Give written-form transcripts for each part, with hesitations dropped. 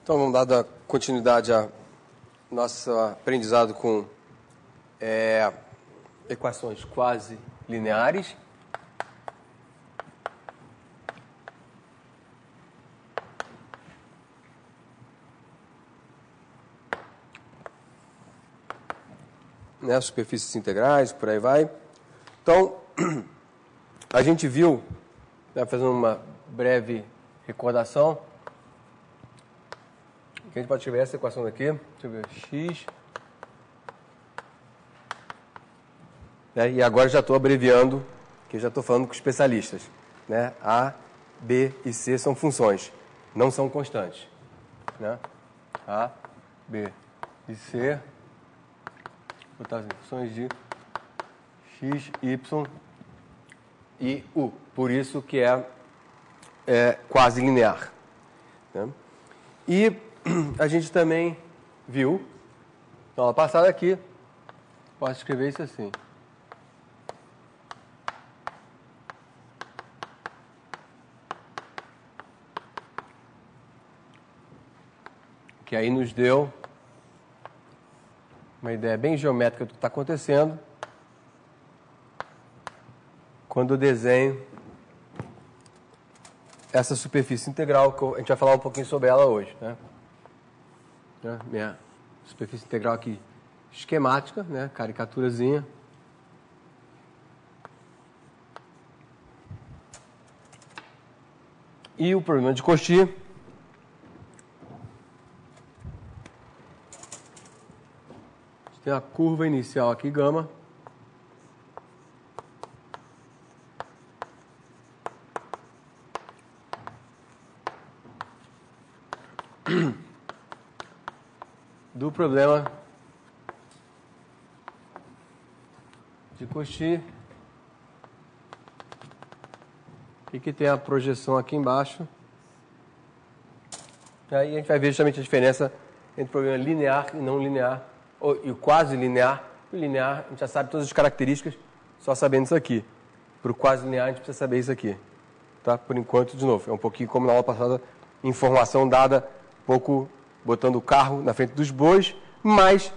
Então, vamos dar continuidade ao nosso aprendizado com equações quase lineares. Né, superfícies integrais, por aí vai. Então, a gente viu, né, fazendo uma breve recordação, que a gente pode escrever essa equação daqui, deixa eu ver, x, né, e agora já estou abreviando, que eu já estou falando com especialistas, né, A, B e C são funções, não são constantes, né, A, B e C, botar as funções de x, y e u, por isso que é quase linear, né? E a gente também viu, na aula passada aqui, posso escrever isso assim. Que aí nos deu uma ideia bem geométrica do que está acontecendo quando eu desenho essa superfície integral, que a gente vai falar um pouquinho sobre ela hoje, né? Minha superfície integral aqui esquemática, né? Caricaturazinha. E o problema de Cauchy tem a curva inicial aqui, gama, do problema de Cauchy, e que tem a projeção aqui embaixo. E aí a gente vai ver justamente a diferença entre o problema linear e não linear, e o quase linear. O linear, a gente já sabe todas as características, só sabendo isso aqui. Para o quase linear, a gente precisa saber isso aqui. Tá? Por enquanto, de novo, é um pouquinho como na aula passada, informação dada, um pouco botando o carro na frente dos bois, mas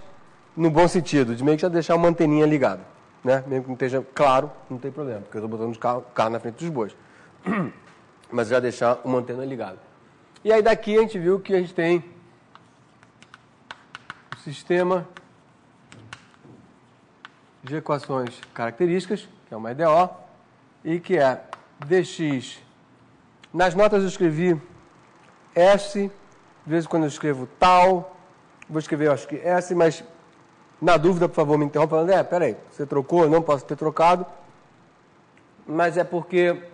no bom sentido, de meio que já deixar uma anteninha ligada. Né? Mesmo que não esteja claro, não tem problema, porque eu estou botando o carro na frente dos bois. Mas já deixar uma antena ligada. E aí daqui a gente viu que a gente tem o sistema de equações características, que é uma EDO, e que é dx. Nas notas eu escrevi S, de vez em quando eu escrevo tal, vou escrever, eu acho que S, mas na dúvida, por favor, me interrompa, falando, peraí, você trocou, eu não posso ter trocado, mas é porque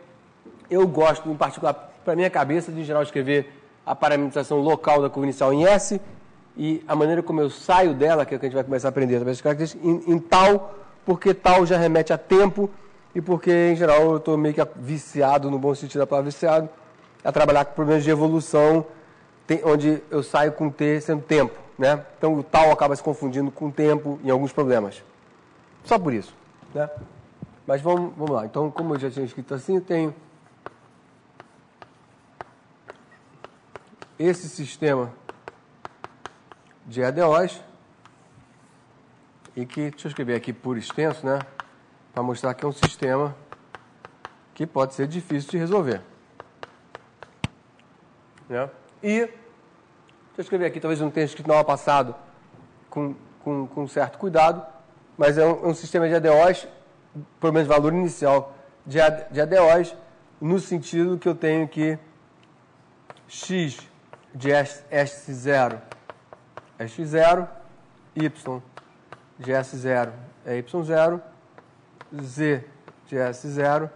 eu gosto, em particular, para minha cabeça, de em geral, escrever a parametrização local da curva inicial em S, e a maneira como eu saio dela, que é o que a gente vai começar a aprender através das características, em tal, porque tal já remete a tempo, e porque, em geral, eu estou meio que viciado, no bom sentido da palavra viciado, a trabalhar com problemas de evolução, onde eu saio com T sendo tempo, né? Então, o tal acaba se confundindo com tempo em alguns problemas. Só por isso, né? Mas vamos lá. Então, como eu já tinha escrito assim, eu tenho esse sistema de EDOs, e que, deixa eu escrever aqui por extenso, né? Para mostrar que é um sistema que pode ser difícil de resolver. Né? E, deixa eu escrever aqui, talvez eu não tenha escrito na aula passada com certo cuidado, mas é um sistema de ADOs, pelo menos valor inicial de ADOs, no sentido que eu tenho que x de S0 é x0, y de S0 é y0, z de S0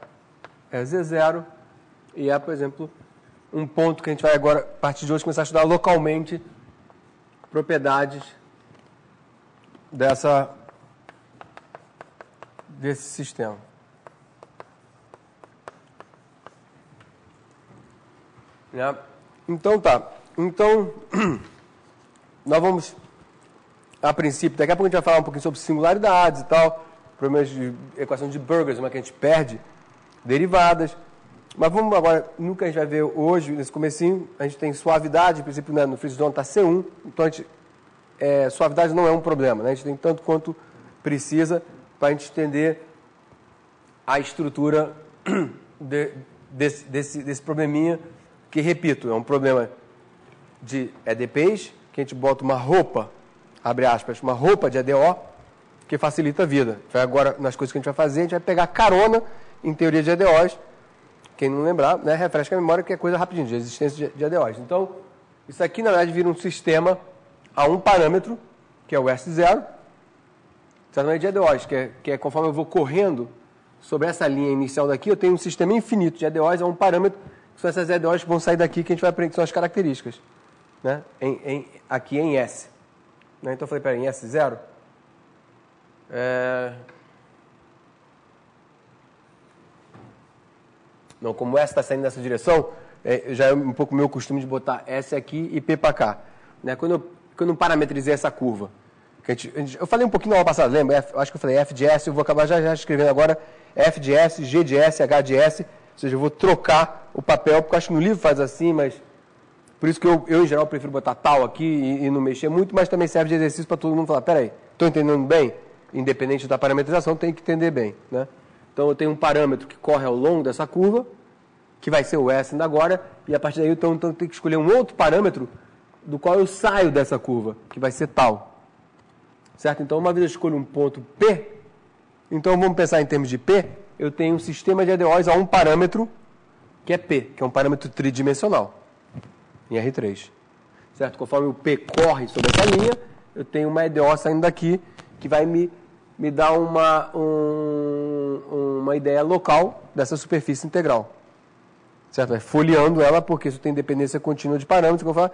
é z0, e é, por exemplo, um ponto que a gente vai agora, a partir de hoje, começar a estudar localmente propriedades desse sistema. Né? Então, tá. Então, nós vamos, a princípio, daqui a pouco a gente vai falar um pouquinho sobre singularidades e tal, problemas de equação de Boltzmann, que a gente perde, derivadas. Mas vamos agora, no que a gente vai ver hoje, nesse comecinho, a gente tem suavidade, em princípio, né, no Fritz John está C1, então suavidade não é um problema, né? A gente tem tanto quanto precisa para a gente entender a estrutura desse probleminha, que, repito, é um problema de EDPs, que a gente bota uma roupa, abre aspas, uma roupa de EDO, que facilita a vida. Agora, nas coisas que a gente vai fazer, a gente vai pegar carona em teoria de EDOs. Quem não lembrar, né, refresca a memória, que é coisa rapidinho, de existência de EDOs. Então, isso aqui, na verdade, vira um sistema a um parâmetro, que é o S0, certamente de EDOs, que é conforme eu vou correndo sobre essa linha inicial daqui, eu tenho um sistema infinito de EDOs a um parâmetro, que são essas EDOs que vão sair daqui, que a gente vai aprender, que são as características, né, aqui em S. Né? Então, eu falei, peraí, em S0? Não, como S está saindo nessa direção, já é um pouco meu costume de botar S aqui e P para cá. Né? Quando eu parametrizei essa curva, eu falei um pouquinho na aula passada, lembra? Acho que eu falei F de S, eu vou acabar já escrevendo agora F de S, G de S, H de S, ou seja, eu vou trocar o papel, porque eu acho que no livro faz assim, mas por isso que eu em geral, prefiro botar tal aqui e não mexer muito, mas também serve de exercício para todo mundo falar, peraí, estou entendendo bem? Independente da parametrização, tem que entender bem, né? Então, eu tenho um parâmetro que corre ao longo dessa curva, que vai ser o S ainda agora, e a partir daí, então eu tenho que escolher um outro parâmetro do qual eu saio dessa curva, que vai ser tal. Certo? Então, uma vez eu escolho um ponto P, então vamos pensar em termos de P, eu tenho um sistema de EDOs a um parâmetro, que é P, que é um parâmetro tridimensional, em R3. Certo? Conforme o P corre sobre essa linha, eu tenho uma EDO saindo daqui, que vai me dar uma ideia local dessa superfície integral. Certo? Vai folheando ela, porque isso tem dependência contínua de parâmetros. Como eu falo,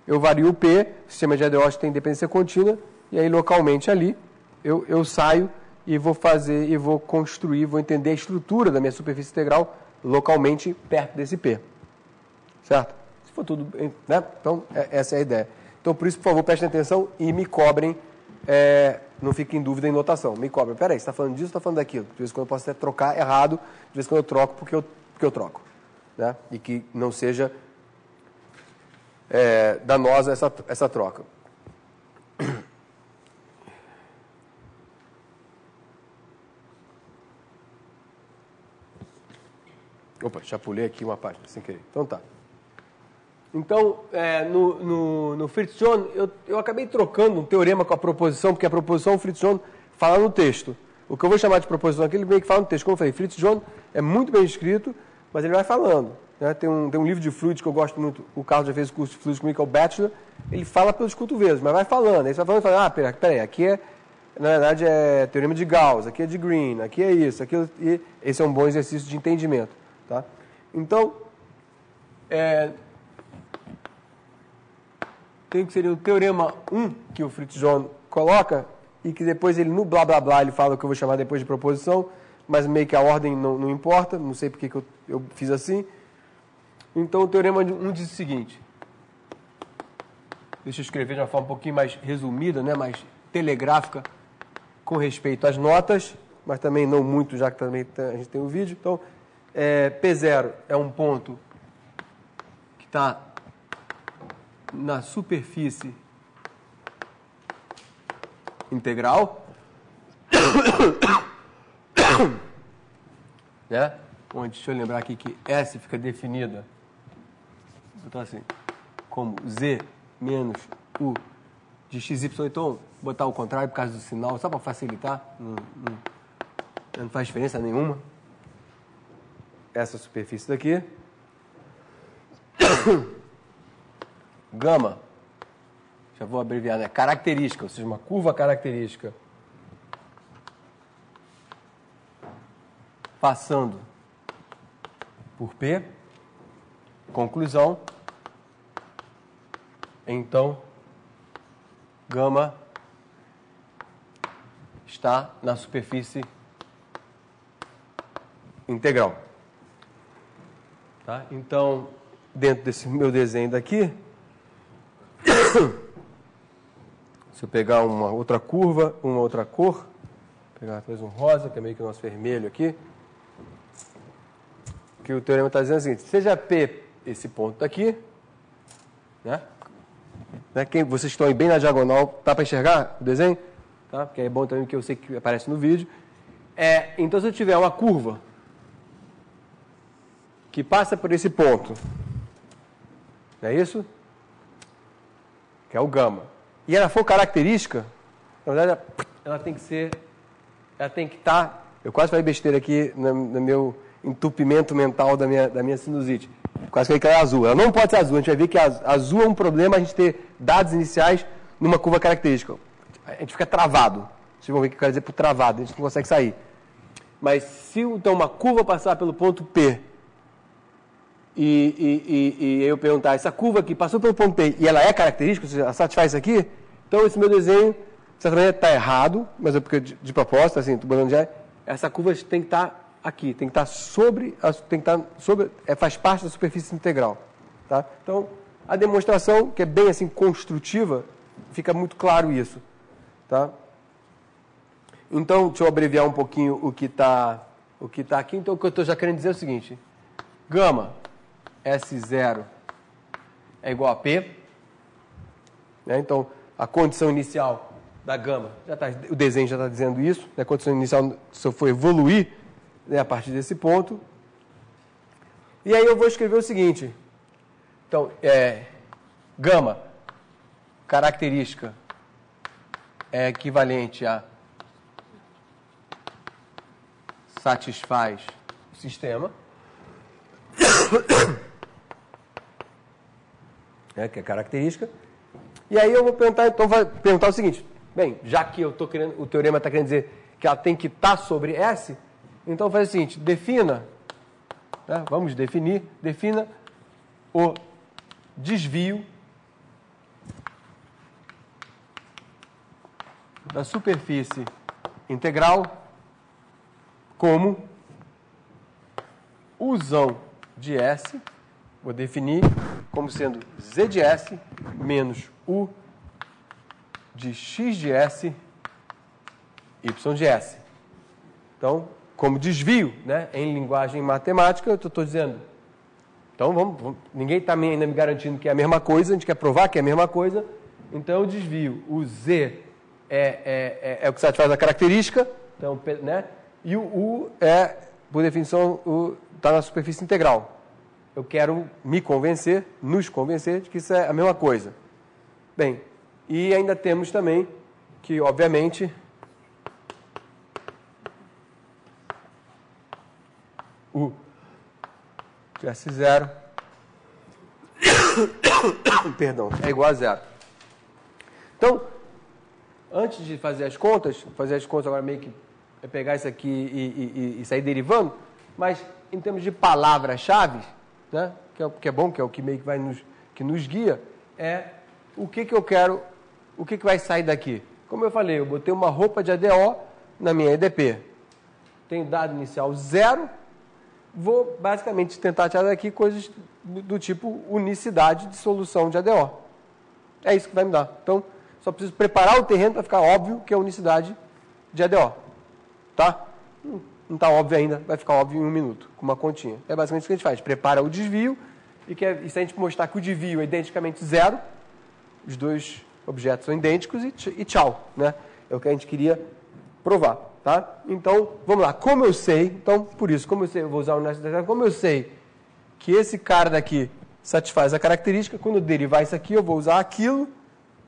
eu vario o P, o sistema de EDOs tem dependência contínua, e aí localmente ali eu saio e vou fazer, e vou construir, vou entender a estrutura da minha superfície integral localmente perto desse P. Certo? Se for tudo bem, né? Então, essa é a ideia. Então, por isso, por favor, prestem atenção e me cobrem. Não fique em dúvida em notação. Me cobra. Peraí, você está falando disso ou está falando daquilo? De vez em quando eu posso até trocar errado, de vez em quando eu troco porque eu troco. Né? E que não seja danosa essa troca. Opa, já pulei aqui uma página, sem querer. Então tá. Então, no Fritz John, eu acabei trocando um teorema com a proposição, porque a proposição o Fritz John fala no texto. O que eu vou chamar de proposição aqui, ele meio que fala no texto. Como eu falei, Fritz John é muito bem escrito, mas ele vai falando. Né? Tem um livro de fluidos que eu gosto muito, o Carlos já fez o curso de fluidos comigo, que é o Bachelor, ele fala pelos cotovelos, mas vai falando. Aí você vai falando e fala, peraí, aqui na verdade é teorema de Gauss, aqui é de Green, aqui é isso, aqui e esse é um bom exercício de entendimento. Tá? Então, tem que ser o teorema 1 que o Fritz John coloca e que depois ele, no blá blá blá, ele fala o que eu vou chamar depois de proposição, mas meio que a ordem não importa, não sei porque que eu fiz assim. Então, o teorema 1 diz o seguinte, deixa eu escrever de uma forma um pouquinho mais resumida, né, mais telegráfica, com respeito às notas, mas também não muito, já que também a gente tem o vídeo. Então, P0 é um ponto que está na superfície integral, né? Onde, deixa eu lembrar aqui que S fica definida, botar assim, como Z menos U de XY, então botar o contrário por causa do sinal, só para facilitar, não faz diferença nenhuma. Essa superfície daqui. Gama, já vou abreviar, né? Característica, ou seja, uma curva característica passando por P. Conclusão. Então, gama está na superfície integral. Tá? Então, dentro desse meu desenho daqui, se eu pegar uma outra curva, uma outra cor, vou pegar talvez um rosa, que é meio que o nosso vermelho aqui. que o teorema está dizendo é o seguinte, seja P esse ponto aqui, né? Quem, vocês estão aí bem na diagonal, dá para enxergar o desenho? Tá? Porque é bom também que eu sei que aparece no vídeo. Então, se eu tiver uma curva que passa por esse ponto, não é isso? Que é o gama. E ela for característica, na verdade, ela tem que ser, ela tem que estar, eu quase falei besteira aqui no meu entupimento mental da minha sinusite. Quase falei que ela é azul. Ela não pode ser azul, a gente vai ver que azul é um problema a gente ter dados iniciais numa curva característica. A gente fica travado. Vocês vão ver o que eu quero dizer por travado, a gente não consegue sair. Mas se então uma curva passar pelo ponto P e eu perguntar, essa curva aqui passou pelo ponto P e ela é característica, ou seja, ela satisfaz isso aqui, então esse meu desenho, de certa maneira, está errado, mas é porque de propósito, assim, estou falando já, essa curva tem que estar aqui, tem que estar sobre, faz parte da superfície integral. Tá? Então, a demonstração, que é bem assim construtiva, fica muito claro isso. Tá? Então, deixa eu abreviar um pouquinho o que está aqui. Então, o que eu estou já querendo dizer é o seguinte, gama S0 é igual a P. Né? Então, a condição inicial da gama, o desenho já está dizendo isso, né? A condição inicial, se eu for evoluir, né, a partir desse ponto. E aí eu vou escrever o seguinte. Então, gama, característica, é equivalente a satisfaz o sistema, que é característica. E aí eu vou perguntar o seguinte, bem, já que o teorema está querendo dizer que ela tem que estar sobre S, então faz o seguinte, defina, né, vamos definir, defina o desvio da superfície integral como Uzão de S, vou definir como sendo Z de S menos U de X de S, Y de S. Então, como desvio, né, em linguagem matemática, eu estou dizendo, então ninguém está ainda me garantindo que é a mesma coisa, a gente quer provar que é a mesma coisa, então eu desvio, o Z é o que satisfaz a característica, então, né, e o U por definição, está na superfície integral. Eu quero nos convencer de que isso é a mesma coisa. Bem, e ainda temos também que, obviamente, o S0 perdão, é igual a zero. Então, antes de fazer as contas agora meio que é pegar isso aqui e sair derivando, mas em termos de palavras-chave, né, que é bom, que é o que meio que nos guia, o que eu quero, o que vai sair daqui. Como eu falei, eu botei uma roupa de ADO na minha EDP. Tenho dado inicial 0, vou basicamente tentar tirar daqui coisas do tipo unicidade de solução de ADO. É isso que vai me dar. Então, só preciso preparar o terreno para ficar óbvio que é unicidade de ADO. Tá? Não está óbvio ainda, vai ficar óbvio em 1 minuto, com uma continha. É basicamente o que a gente faz, prepara o desvio, e se a gente mostrar que o desvio é identicamente 0, os dois objetos são idênticos e tchau. Né? É o que a gente queria provar. Tá? Então, vamos lá. Como eu sei, então, por isso, como eu sei, eu vou usar o unicidade, como eu sei que esse cara daqui satisfaz a característica, quando eu derivar isso aqui, eu vou usar aquilo,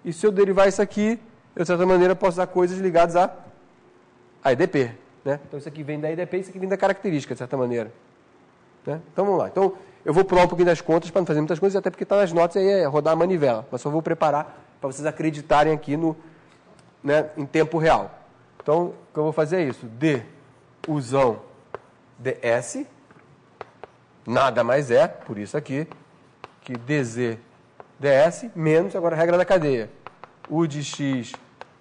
e se eu derivar isso aqui, eu, de certa maneira, posso usar coisas ligadas a EDP. Né? Então, isso aqui vem da EDP e isso aqui vem da característica, de certa maneira. Né? Então, vamos lá. Então, eu vou pular um pouquinho das contas para não fazer muitas coisas, até porque está nas notas e aí é rodar a manivela. Mas só vou preparar para vocês acreditarem aqui né, em tempo real. Então, o que eu vou fazer é isso. D, Uzão ds, nada mais é, por isso aqui, que dz ds, menos, agora a regra da cadeia. U de x,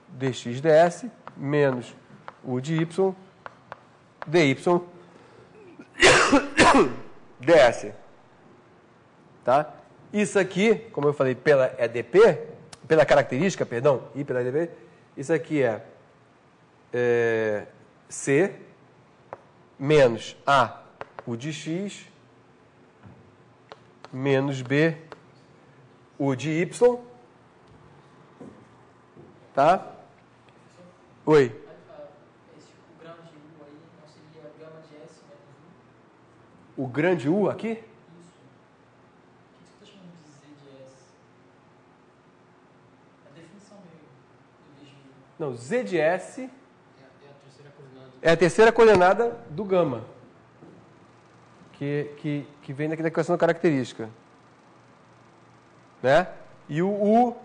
dx ds, menos U de y, dy ds. Tá? Isso aqui, como eu falei, pela EDP, pela característica, perdão, e pela EDP, isso aqui é C menos A, U de x, menos B, U de Y. Tá? Oi. O grama de U aí não seria gama de S menos U? O grande U aqui? Isso. O que você está chamando de Z de S? A definição meio do desvio. Não, Z de S É a terceira coordenada. é a terceira coordenada do gama, que vem daqui da equação característica. Né? E o U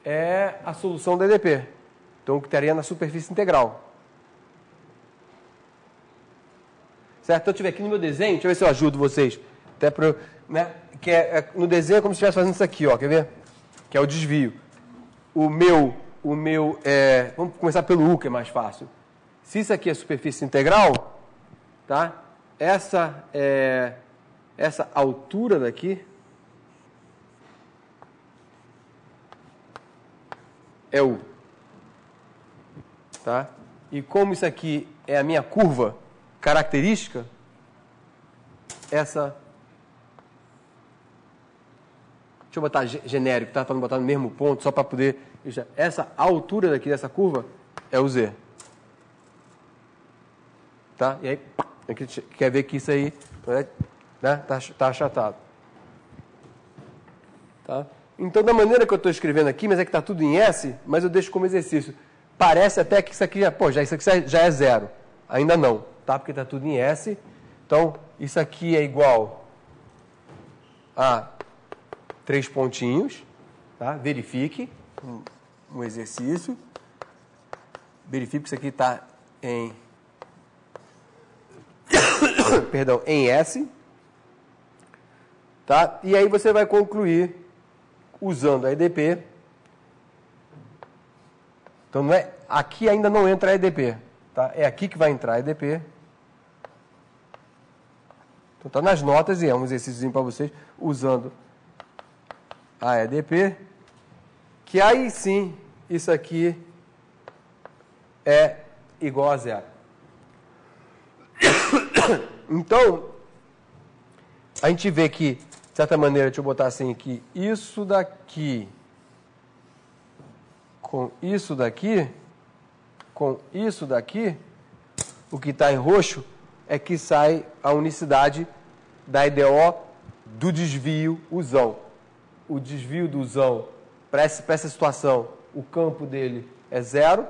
é a solução da EDP. Então, que estaria na superfície integral. Certo? Então, eu estiver aqui no meu desenho, deixa eu ver se eu ajudo vocês. Até pra, né? No desenho é como se estivesse fazendo isso aqui, ó, quer ver? Que é o desvio. Vamos começar pelo U, que é mais fácil. Se isso aqui é superfície integral, tá? Essa altura daqui é U. Tá? E como isso aqui é a minha curva característica, deixa eu botar genérico, tá? Para não botar no mesmo ponto, só para poder... Essa altura daqui dessa curva é o Z. Tá? E aí, aqui, quer ver que isso aí, né? Tá achatado. Tá? Então, da maneira que eu estou escrevendo aqui, mas é que está tudo em S, mas eu deixo como exercício. Parece até que isso aqui isso aqui já é zero. Ainda não, tá? Porque está tudo em S. Então, isso aqui é igual a 3 pontinhos. Tá? Verifique um exercício. Verifique que isso aqui está em... Perdão, em S. Tá? E aí você vai concluir usando a EDP. Então, aqui ainda não entra a EDP. Tá? É aqui que vai entrar a EDP. Então, está nas notas e é um exercício para vocês usando a EDP. Que aí sim, isso aqui é igual a zero. Então, a gente vê que, de certa maneira, deixa eu botar assim aqui, isso daqui com isso daqui, o que está em roxo é que sai a unicidade da EDO do desvio usão. O desvio do usão, para essa situação, o campo dele é zero,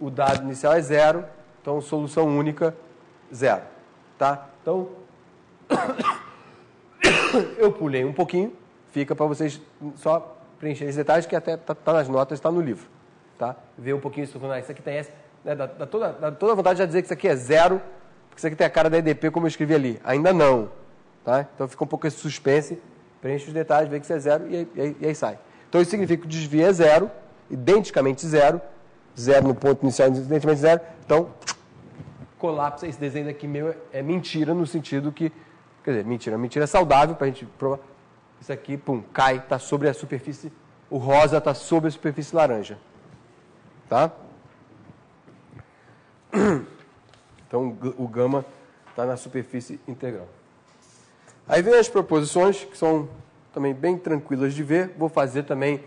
o dado inicial é zero, então solução única, zero. Tá? Então, eu pulei um pouquinho, fica para vocês só preencher esses detalhes, que até está nas notas, está no livro. Tá? Ver um pouquinho isso, isso aqui tem S, né? dá toda a vontade de já dizer que isso aqui é zero, porque isso aqui tem a cara da EDP como eu escrevi ali. Ainda não. Tá? Então fica um pouco esse suspense, preenche os detalhes, vê que isso é zero e aí sai. Então isso significa que o desvio é zero, identicamente zero, zero no ponto inicial, identicamente zero. Então, colapsa, esse desenho daqui meu é mentira, no sentido que, quer dizer, mentira saudável, para a gente provar. Isso aqui, pum, cai, está sobre a superfície, o rosa está sobre a superfície laranja. Tá? Então, o gama está na superfície integral. Aí vem as proposições, que são também bem tranquilas de ver. Vou fazer também,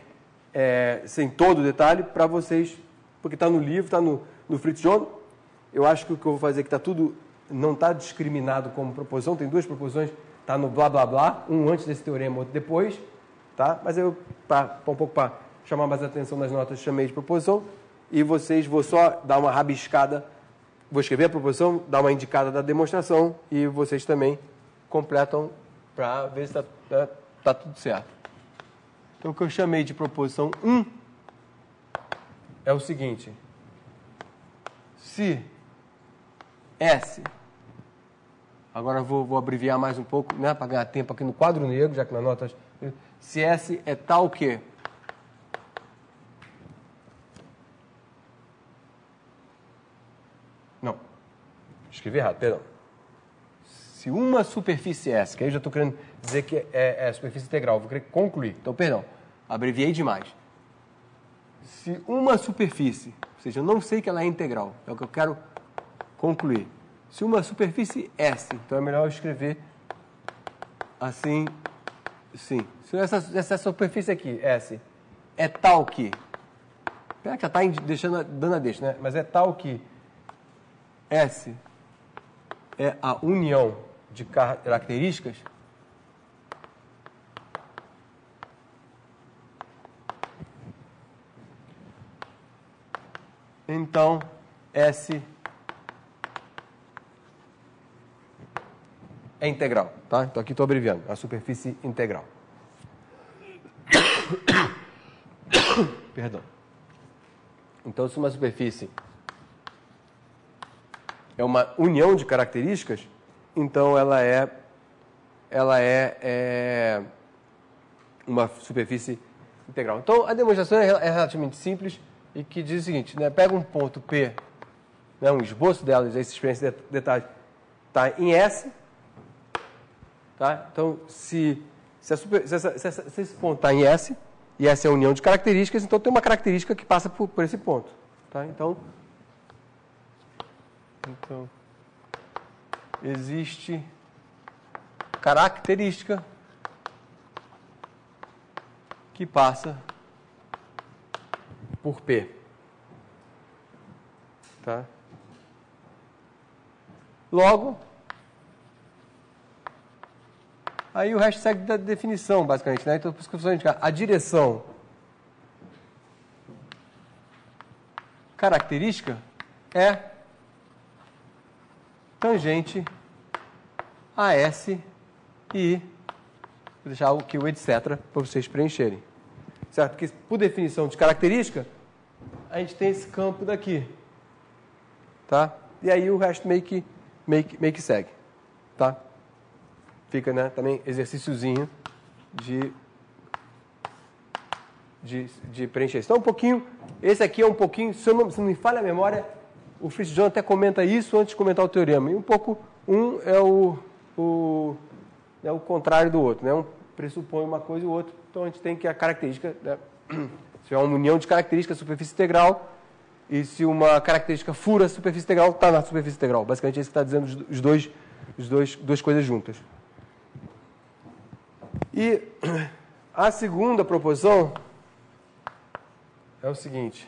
sem todo o detalhe, para vocês, porque está no livro, está no Fritz John. Eu acho que o que eu vou fazer, que está tudo, não está discriminado como proposição, tem duas proposições, está no blá blá blá, um antes desse teorema, outro depois, tá? Mas eu, um pouco para chamar mais a atenção nas notas, chamei de proposição, e vocês, vou só dar uma rabiscada, vou escrever a proposição, dar uma indicada da demonstração, e vocês também completam para ver se está tudo certo. Então, o que eu chamei de proposição 1 é o seguinte: se S, agora eu vou abreviar mais um pouco, né, para ganhar tempo aqui no quadro negro, já que na nota, se S é tal que não, escrevi errado, perdão. Se uma superfície S, que aí eu já estou querendo dizer que é superfície integral, vou querer concluir, então, perdão, abreviei demais. Se uma superfície, ou seja, eu não sei que ela é integral, é o que eu quero concluir. Se uma superfície S, então é melhor eu escrever assim, sim. Se essa superfície aqui, S, é tal que... Pera que já está dando a deixa, né? Mas é tal que S é a união de características, então S é integral, tá? Então aqui estou abreviando, a superfície integral. Perdão. Então, se uma superfície é uma união de características, então ela é uma superfície integral. Então, a demonstração é relativamente simples e que diz o seguinte, né? Pega um ponto P, né, um esboço dela, essa experiência de detalhe, está em S, tá? Então, se esse ponto está em S, e essa é a união de características, então tem uma característica que passa por esse ponto, tá? Então, existe característica que passa por P. Tá? Logo, aí o resto segue da definição, basicamente, né? Então, por isso que eu vou indicar a direção característica é tangente a S e vou deixar aqui o etc. para vocês preencherem. Certo? Porque, por definição de característica, a gente tem esse campo daqui. Tá? E aí o resto meio que segue. Tá? Fica, né, também exercíciozinho de preencher. Então, um pouquinho, esse aqui é um pouquinho, se não me falha a memória, o Fritz John até comenta isso antes de comentar o teorema. E um pouco, é o contrário do outro, né? Um pressupõe uma coisa e o outro. Então, a gente tem que a característica, né? Se é uma união de características, superfície integral, e se uma característica fura a superfície integral, está na superfície integral. Basicamente, é isso que está dizendo duas coisas juntas. E a segunda proposição é o seguinte.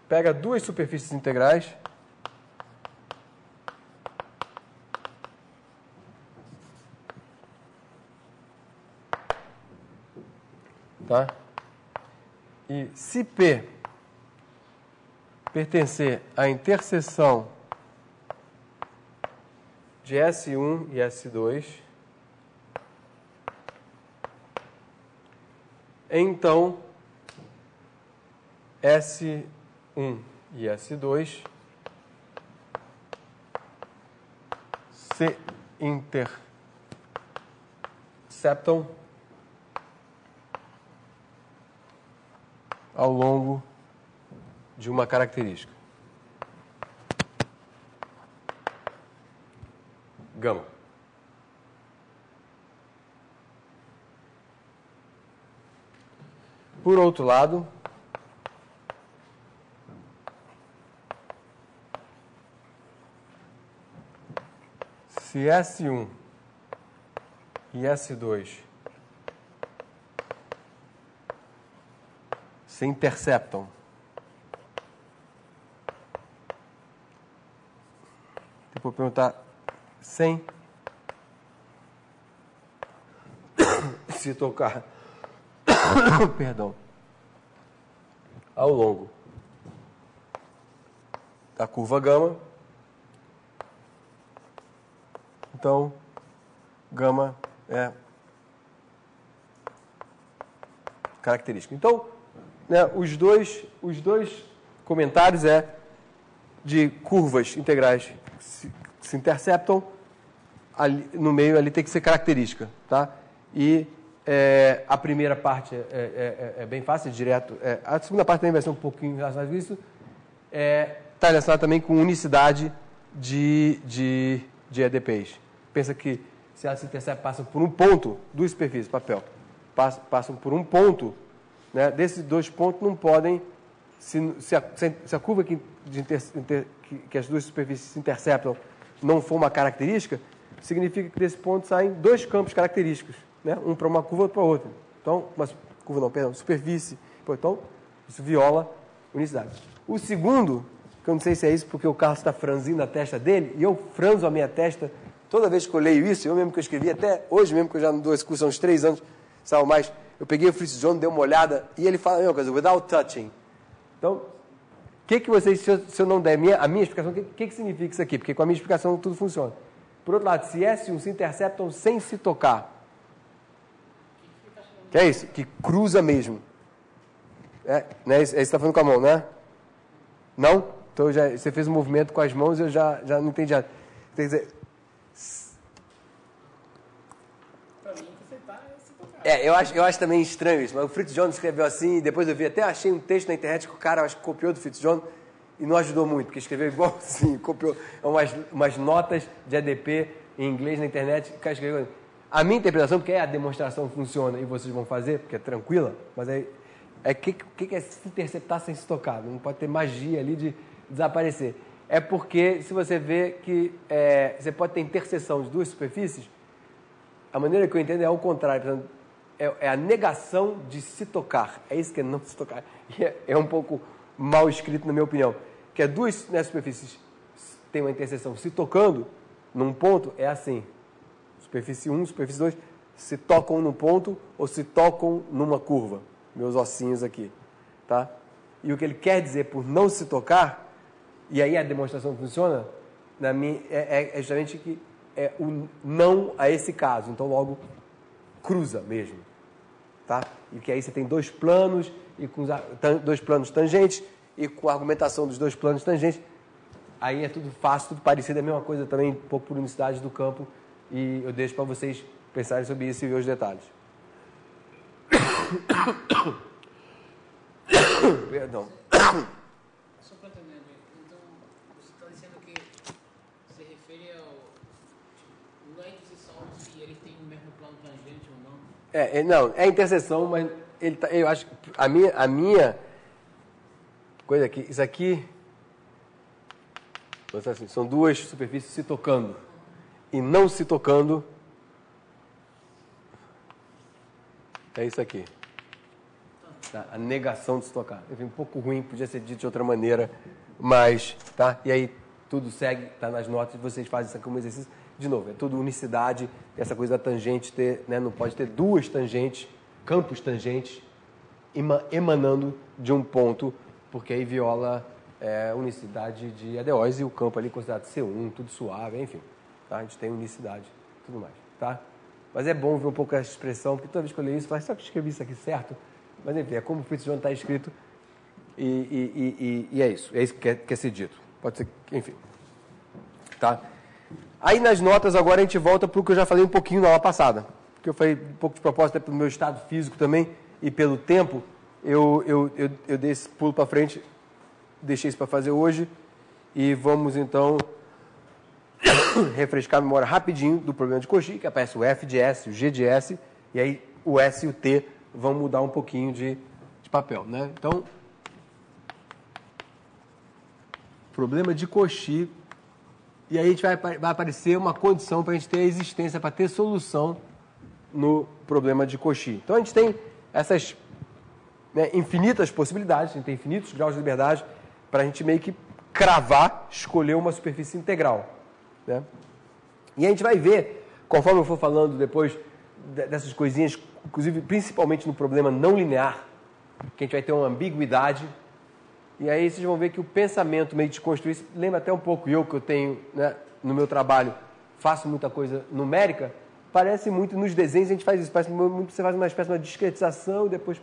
Pega duas superfícies integrais tá? E se P pertencer à interseção de S1 e S2, então S1 e S2 se interceptam ao longo de uma característica. Gama. Por outro lado, se S1 e S2 se interceptam depois perguntar sem se tocar perdão, ao longo da curva gama, então gama é característica. Então, né, os dois comentários de curvas integrais que se interceptam, ali, no meio ali tem que ser característica, tá? E a primeira parte é bem fácil, direto. A segunda parte também vai ser um pouquinho relacionada com isso. Está relacionada também com unicidade de EDPs. Pensa que se elas se interceptam, passam por um ponto, duas superfícies de papel, passam por um ponto, né? Desses dois pontos não podem, se a curva que as duas superfícies se interceptam não for uma característica, significa que desse ponto saem dois campos característicos, né? Um para uma curva, outro para outra. Então, superfície. Então, isso viola unicidade. O segundo, que eu não sei se é isso porque o Carlos está franzindo a testa dele, e eu franzo a minha testa toda vez que eu leio isso, eu mesmo que eu escrevi, até hoje mesmo, que eu já não dou esse curso há uns 3 anos, sabe mais, eu peguei o Fritz John, dei uma olhada, e ele fala a mesma coisa, without touching. Então, que vocês, se eu não der a minha explicação, o que significa isso aqui? Porque com a minha explicação tudo funciona. Por outro lado, se S1 se interceptam sem se tocar, que é isso? Que cruza mesmo. Né? Você está falando com a mão, né? Não? Então você fez um movimento com as mãos e eu já não entendi nada. Quer dizer, para mim, interceptar é se tocar. eu acho também estranho isso, mas o Fritz John escreveu assim, e depois eu vi, até achei um texto na internet que o cara, acho que copiou do Fritz John e não ajudou muito, porque escreveu igual assim, copiou umas notas de ADP em inglês na internet, o cara escreveu. A minha interpretação, porque a demonstração funciona e vocês vão fazer, porque é tranquila, mas o que é se interceptar sem se tocar? Não pode ter magia ali de desaparecer. É porque, se você vê que você pode ter interseção de duas superfícies, a maneira que eu entendo é ao contrário. Portanto, é a negação de se tocar. É isso que é não se tocar. E é um pouco mal escrito, na minha opinião. Que duas superfícies têm uma interseção se tocando num ponto, é assim. Superfície 1, superfície 2, se tocam num ponto ou se tocam numa curva. Meus ossinhos aqui. Tá? E o que ele quer dizer por não se tocar, e aí a demonstração funciona, é justamente que é o não a esse caso. Então, logo, cruza mesmo. Tá? E que aí você tem dois planos, e com dois planos tangentes, e com a argumentação dos dois planos tangentes, aí é tudo fácil, tudo parecido, é a mesma coisa também, um pouco por unicidade do campo, e eu deixo para vocês pensarem sobre isso e ver os detalhes. Perdão. Só para entender, então, você está dizendo que se refere ao... Tipo, não é interseção se eles têm o mesmo plano tangente ou não? Não, é interseção, mas eu acho que a minha coisa aqui, isso aqui, assim, são duas superfícies se tocando e não se tocando, é isso aqui. Tá? A negação de se tocar. Enfim, um pouco ruim, podia ser dito de outra maneira, mas, tá? E aí tudo segue, tá nas notas, vocês fazem isso aqui como exercício. De novo, é tudo unicidade, essa coisa da tangente ter, né, não pode ter duas tangentes, campos tangentes, emanando de um ponto, porque aí viola unicidade de ADOs e o campo ali considerado C1, tudo suave, enfim. Tá? A gente tem unicidade e tudo mais, tá? Mas é bom ver um pouco essa expressão, porque toda vez que eu leio isso, eu falo, será que eu escrevi isso aqui certo? Mas enfim, é como o Fritz John está escrito e é isso. É isso que quer ser dito. Pode ser, enfim. Tá? Aí nas notas agora a gente volta para o que eu já falei um pouquinho na aula passada. Porque eu falei um pouco de propósito até pelo meu estado físico também e pelo tempo. Eu dei esse pulo para frente, deixei isso para fazer hoje. E vamos então refrescar a memória rapidinho do problema de Cauchy, que aparece o F de S, o G de S, e aí o S e o T vão mudar um pouquinho de papel, né? Então, problema de Cauchy, e aí a gente vai aparecer uma condição para a gente ter a existência, para ter solução no problema de Cauchy. Então, a gente tem essas infinitas possibilidades, a gente tem infinitos graus de liberdade para a gente meio que cravar, escolher uma superfície integral. Né? E a gente vai ver, conforme eu for falando depois dessas coisinhas, inclusive principalmente no problema não linear, que a gente vai ter uma ambiguidade, e aí vocês vão ver que o pensamento meio de construir, lembra até um pouco eu que eu tenho, né, no meu trabalho, faço muita coisa numérica, parece muito nos desenhos a gente faz isso, parece muito que você faz uma espécie de uma discretização e depois,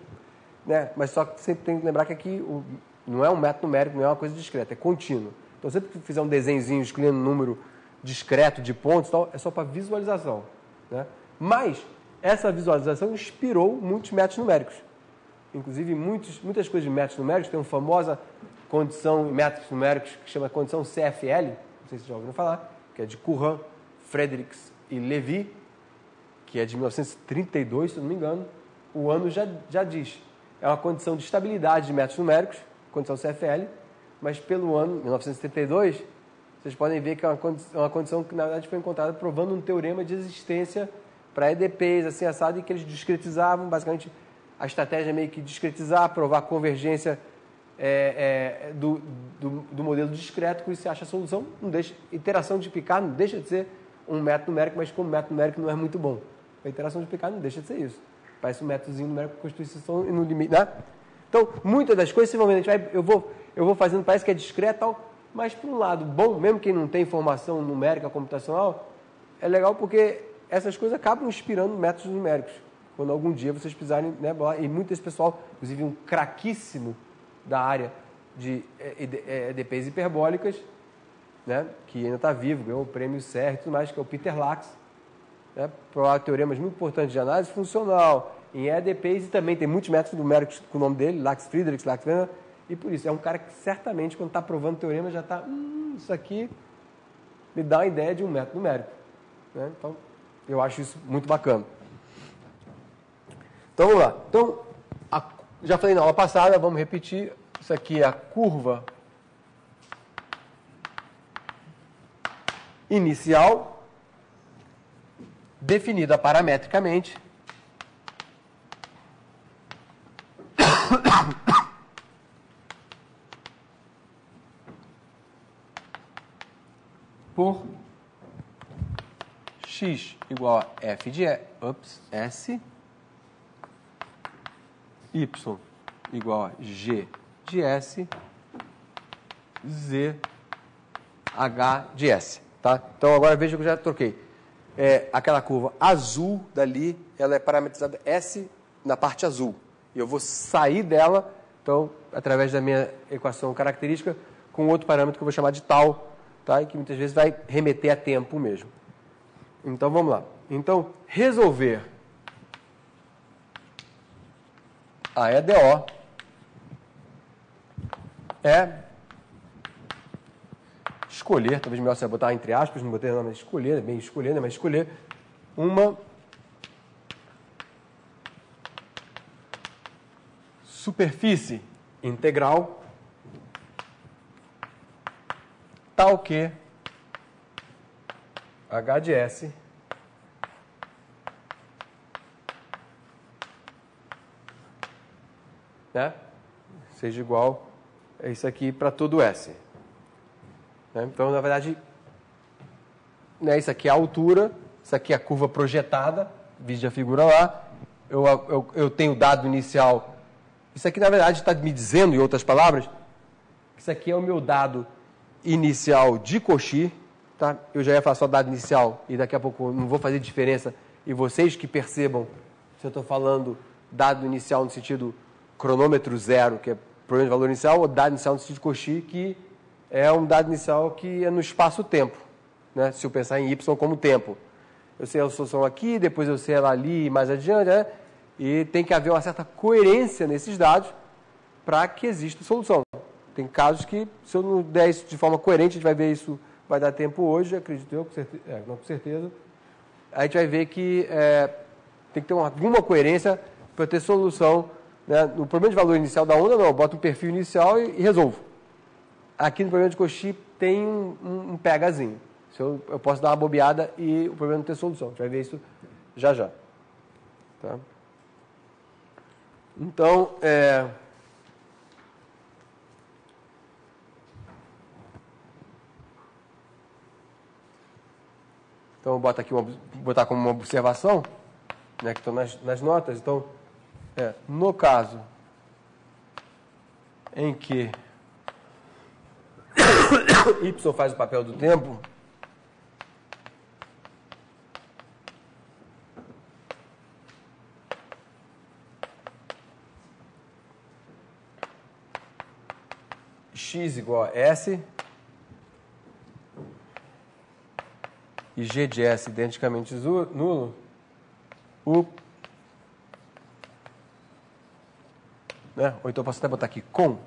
né, mas só que sempre tem que lembrar que aqui não é um método numérico, não é uma coisa discreta, é contínuo. Então sempre que fizer um desenhozinho escolhendo um número discreto de pontos, tal, é só para visualização. Né? Mas essa visualização inspirou muitos métodos numéricos. Inclusive, muitas coisas de métodos numéricos, tem uma famosa condição em métodos numéricos que chama condição CFL, não sei se vocês já ouviram falar, que é de Courant, Fredericks e Levy, que é de 1932, se não me engano, o ano já diz. É uma condição de estabilidade de métodos numéricos, condição CFL, mas pelo ano 1972, vocês podem ver que é uma condição que, na verdade, foi encontrada provando um teorema de existência para EDPs, assim, assado, e que eles discretizavam, basicamente, a estratégia é meio que discretizar, provar convergência do modelo discreto, por isso você acha a solução, não deixa, iteração de Picard não deixa de ser um método numérico, mas como método numérico não é muito bom. A iteração de Picard não deixa de ser isso. Parece um métodozinho numérico com constituição e no limite, né? Então, muitas das coisas, eu vou fazendo, parece que é discreto e tal, mas por um lado bom, mesmo quem não tem formação numérica computacional, é legal porque essas coisas acabam inspirando métodos numéricos. Quando algum dia vocês precisarem, né, e muito desse pessoal, inclusive um craquíssimo da área de EDPs hiperbólicas, né, que ainda está vivo, ganhou o prêmio CER e tudo mais, que é o Peter Lax, né, provar teoremas muito importantes de análise funcional em EDPs, e também tem muitos métodos numéricos com o nome dele, Lax Friedrichs, Lax Werner, e por isso, é um cara que certamente, quando está provando teorema, já está, isso aqui me dá uma ideia de um método numérico. Né? Então, eu acho isso muito bacana. Então, vamos lá. Então, já falei na aula passada, vamos repetir. Isso aqui é a curva inicial, definida parametricamente, por x igual a f de S, y igual a g de S, z h de S. Tá? Então, agora veja que eu já troquei. Aquela curva azul dali, ela é parametrizada S na parte azul. E eu vou sair dela, então, através da minha equação característica, com outro parâmetro que eu vou chamar de tal, tá? E que muitas vezes vai remeter a tempo mesmo. Então, vamos lá. Então, resolver a EDO é escolher, talvez melhor você botar entre aspas, não botei nome, escolher, bem escolher, né? Mas escolher uma superfície integral tal que h de S né, seja igual a isso aqui para todo S. Né? Então, na verdade, né, isso aqui é a altura, isso aqui é a curva projetada, vídeo a figura lá, eu tenho o dado inicial. Isso aqui, na verdade, está me dizendo, em outras palavras, que isso aqui é o meu dado inicial de Cauchy. Tá? Eu já ia falar só dado inicial e daqui a pouco não vou fazer diferença. E vocês que percebam se eu estou falando dado inicial no sentido cronômetro zero, que é problema de valor inicial, ou dado inicial no sentido de Cauchy, que é um dado inicial que é no espaço-tempo. Né? Se eu pensar em y como tempo. Eu sei a solução aqui, depois eu sei ela ali mais adiante, né? E tem que haver uma certa coerência nesses dados para que exista solução. Tem casos que, se eu não der isso de forma coerente, a gente vai ver isso, vai dar tempo hoje, acredito eu, não com certeza. A gente vai ver que tem que ter alguma coerência para ter solução. Né? No problema de valor inicial da onda, não, eu boto um perfil inicial e resolvo. Aqui no problema de Cauchy tem um pegazinho. Eu posso dar uma bobeada e o problema não ter solução. A gente vai ver isso já já. Tá? Então, então, eu boto aqui botar como uma observação, né, que estão nas notas. Então, no caso em que y faz o papel do tempo, x igual a S e g de S identicamente nulo, né? Ou então eu posso até botar aqui com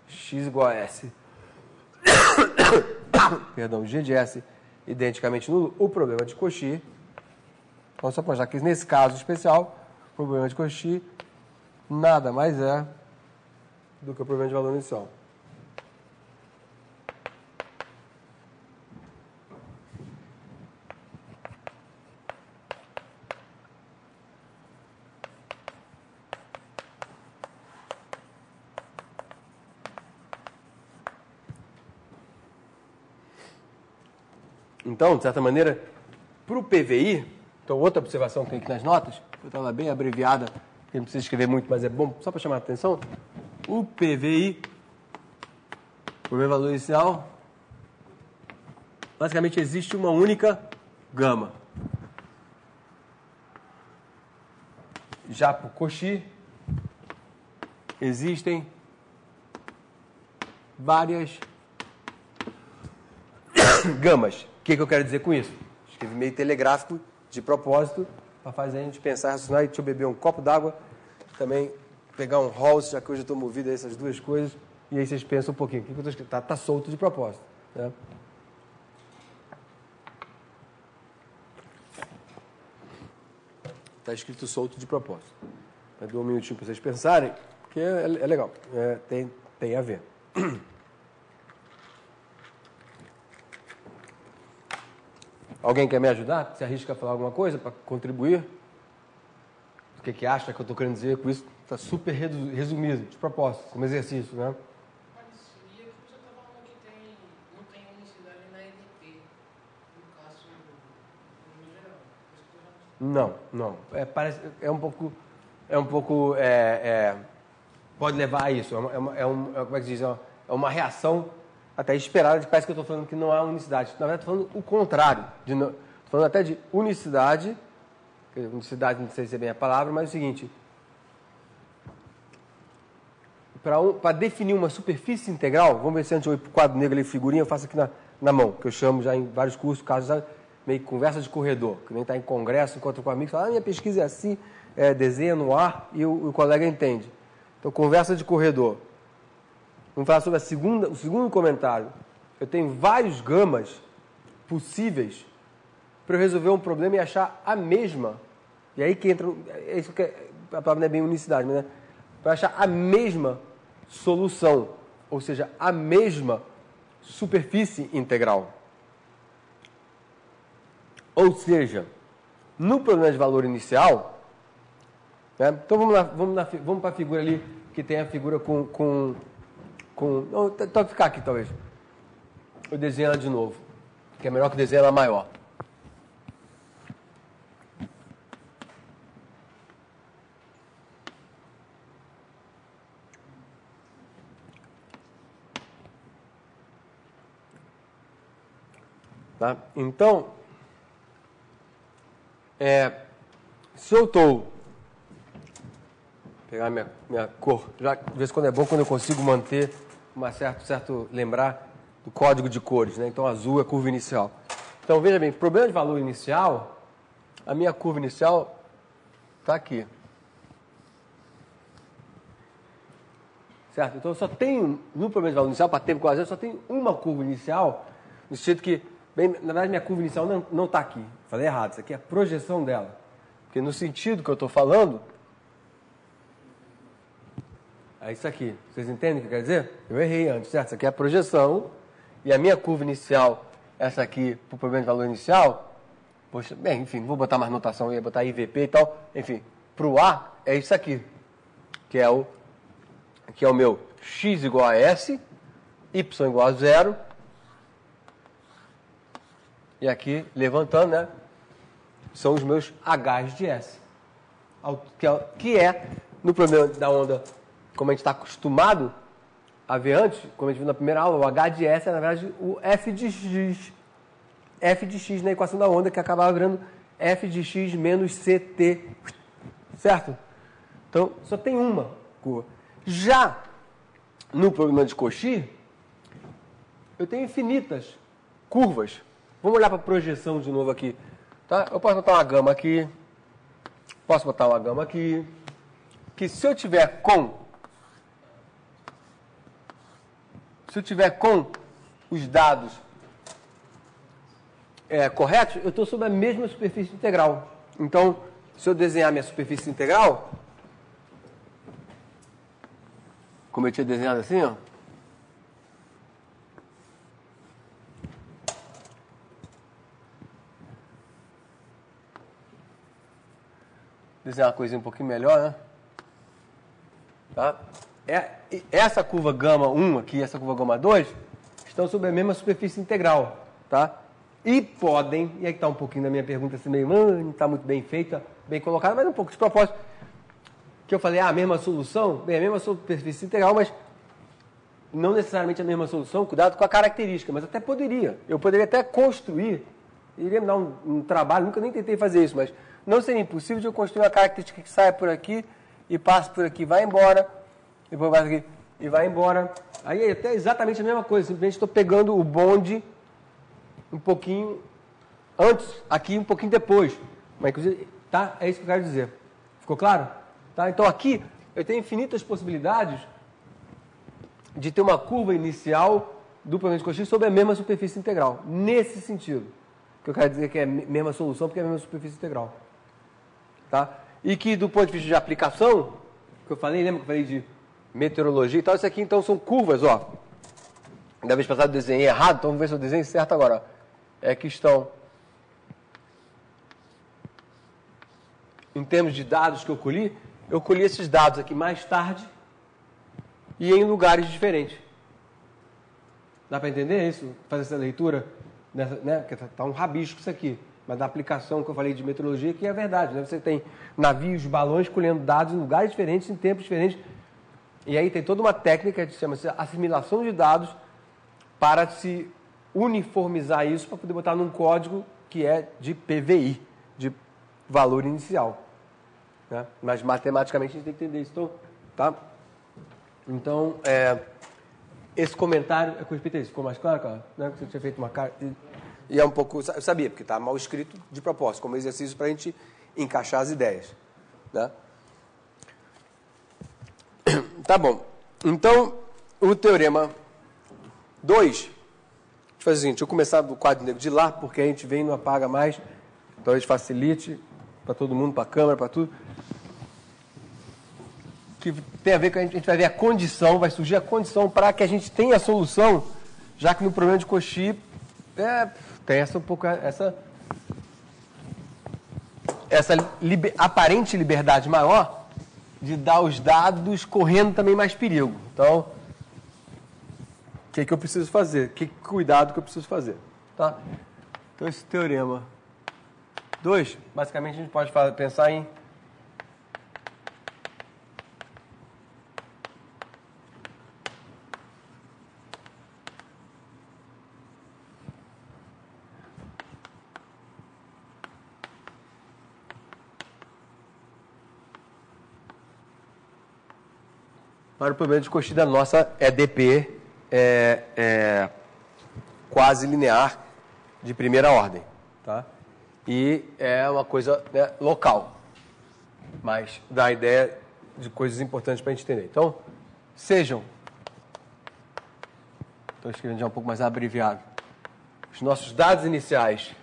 x igual a S perdão, g de S identicamente nulo, o problema de Cauchy. Vamos apostar que nesse caso especial, o problema de Cauchy nada mais é do que o problema de valor inicial. Então, de certa maneira, para o PVI, então outra observação que tem aqui nas notas, eu estava bem abreviada, porque não precisa escrever muito, mas é bom, só para chamar a atenção, o PVI, o primeiro valor inicial, basicamente existe uma única gama. Já para o Cauchy, existem várias gamas. O que eu quero dizer com isso? Escrevi meio telegráfico, de propósito, para fazer a gente pensar, raciocinar. E deixa eu beber um copo d'água, também pegar um Halls, já que hoje eu estou movido a essas duas coisas, e aí vocês pensam um pouquinho. O que eu estou escrevendo? Está solto de propósito. Né? Está escrito solto de propósito. Eu dou um minutinho para vocês pensarem, porque é legal, tem a ver. Alguém quer me ajudar? Se arrisca a falar alguma coisa para contribuir? O que acha que eu estou querendo dizer com isso? Está super resumido, de propósito, como exercício, né? E aqui você está falando que não tem unicidade na EDP, no caso no geral. Não. É um pouco pode levar a isso. Como é que diz? É uma reação até esperada, parece que eu estou falando que não há unicidade. Na verdade, estou falando o contrário. Estou falando até de unicidade. Unicidade, não sei se é bem a palavra, mas é o seguinte. Para definir uma superfície integral, vamos ver se antes eu ir para o quadro negro ali, figurinha, eu faço aqui na mão, que eu chamo já em vários cursos, casos, meio que conversa de corredor, que nem está em congresso, encontra com amigos, fala, minha pesquisa é assim, desenha no ar e o colega entende. Então, conversa de corredor. Vamos falar sobre o segundo comentário. Eu tenho vários gamas possíveis para eu resolver um problema e achar a mesma. E aí que entra, isso que a palavra não é bem unicidade, mas para achar a mesma solução, ou seja, a mesma superfície integral. Ou seja, no problema de valor inicial, né? Então vamos para a figura ali, que tem a figura com então ficar aqui talvez. Eu desenho ela de novo, que é melhor que desenhar ela maior. Tá? Então, se eu estou... Pegar minha cor, já de vez em quando é bom quando eu consigo manter lembrar do código de cores, né? Então azul é a curva inicial. Então veja bem, problema de valor inicial, a minha curva inicial está aqui. Certo? Então eu só tenho, no problema de valor inicial, para tempo quase, eu só tenho uma curva inicial, no sentido que, bem, na verdade minha curva inicial não está aqui. Falei errado, isso aqui é a projeção dela. Porque no sentido que eu estou falando, é isso aqui. Vocês entendem o que quer dizer? Eu errei antes, certo? Isso aqui é a projeção. E a minha curva inicial, essa aqui, para o problema de valor inicial, poxa, bem, enfim, não vou botar mais notação, ia botar IVP e tal. Enfim, para o A, é isso aqui. Que é o meu x igual a S, y igual a 0. E aqui, levantando, né? São os meus H's de S. Que é, no problema da onda, como a gente está acostumado a ver antes, como a gente viu na primeira aula, o H de S é, na verdade, o F de X. F de X na equação da onda, que acabava virando F de X menos CT. Certo? Então, só tem uma curva. Já no problema de Cauchy, eu tenho infinitas curvas. Vamos olhar para a projeção de novo aqui. Tá? Eu posso botar uma gama aqui. Posso botar uma gama aqui. Que se eu tiver com os dados corretos, eu estou sobre a mesma superfície integral. Então, se eu desenhar minha superfície integral, como eu tinha desenhado assim, ó. Desenhar uma coisinha um pouquinho melhor, né? Tá? Essa curva gama 1 aqui e essa curva gama 2 estão sobre a mesma superfície integral, tá? E podem, e aí está um pouquinho da minha pergunta, assim, meio, não está muito bem feita, bem colocada, mas um pouco de propósito, que eu falei, a mesma solução, bem, a mesma superfície integral, mas não necessariamente a mesma solução, cuidado com a característica, mas até poderia. Eu poderia até construir, iria me dar um trabalho, nunca nem tentei fazer isso, mas não seria impossível de eu construir uma característica que saia por aqui e passe por aqui, vai embora, depois vai aqui e vai embora. Aí é até exatamente a mesma coisa, simplesmente estou pegando o bonde um pouquinho antes, aqui um pouquinho depois. Mas, inclusive, tá? É isso que eu quero dizer. Ficou claro? Tá? Então, aqui, eu tenho infinitas possibilidades de ter uma curva inicial do problema de coxinha sobre a mesma superfície integral. Nesse sentido. Que eu quero dizer que é a mesma solução, porque é a mesma superfície integral. Tá? E que, do ponto de vista de aplicação, que eu falei, lembra que eu falei de meteorologia e tal? Isso aqui, então, são curvas, ó. Da vez passada eu desenhei errado, então vamos ver se eu desenho certo agora, ó. É que estão, em termos de dados que eu colhi esses dados aqui mais tarde e em lugares diferentes. Dá para entender isso? Fazer essa leitura? Nessa, né? Porque tá um rabisco isso aqui, mas da aplicação que eu falei de meteorologia, que é verdade, né? Você tem navios, balões colhendo dados em lugares diferentes, em tempos diferentes, e aí tem toda uma técnica que chama-se assimilação de dados para se uniformizar isso para poder botar num código que é de PVI, de valor inicial. Né? Mas matematicamente a gente tem que entender isso. Então, tá? Então, esse comentário é com respeito a isso. Ficou mais claro, cara? Né? Você tinha feito uma cara. E é um pouco. Eu sabia, porque está mal escrito de propósito, como exercício para a gente encaixar as ideias. Né? Tá bom. Então, o teorema 2. Deixa eu fazer o seguinte, deixa eu começar do quadro negro de lá, porque a gente vem e não apaga mais. Talvez facilite para todo mundo, para a câmera, para tudo. Que tem a ver com a gente vai ver a condição, vai surgir a condição para que a gente tenha a solução, já que no problema de Cauchy tem essa aparente liberdade maior de dar os dados correndo também mais perigo. Então, o que eu preciso fazer? Que cuidado que eu preciso fazer? Tá? Então, esse teorema 2, basicamente, a gente pode pensar em para o problema de Cauchy da nossa EDP quase linear de primeira ordem. Tá? E é uma coisa, né, local, mas dá a ideia de coisas importantes para a gente entender. Então, sejam, estou escrevendo já um pouco mais abreviado, os nossos dados iniciais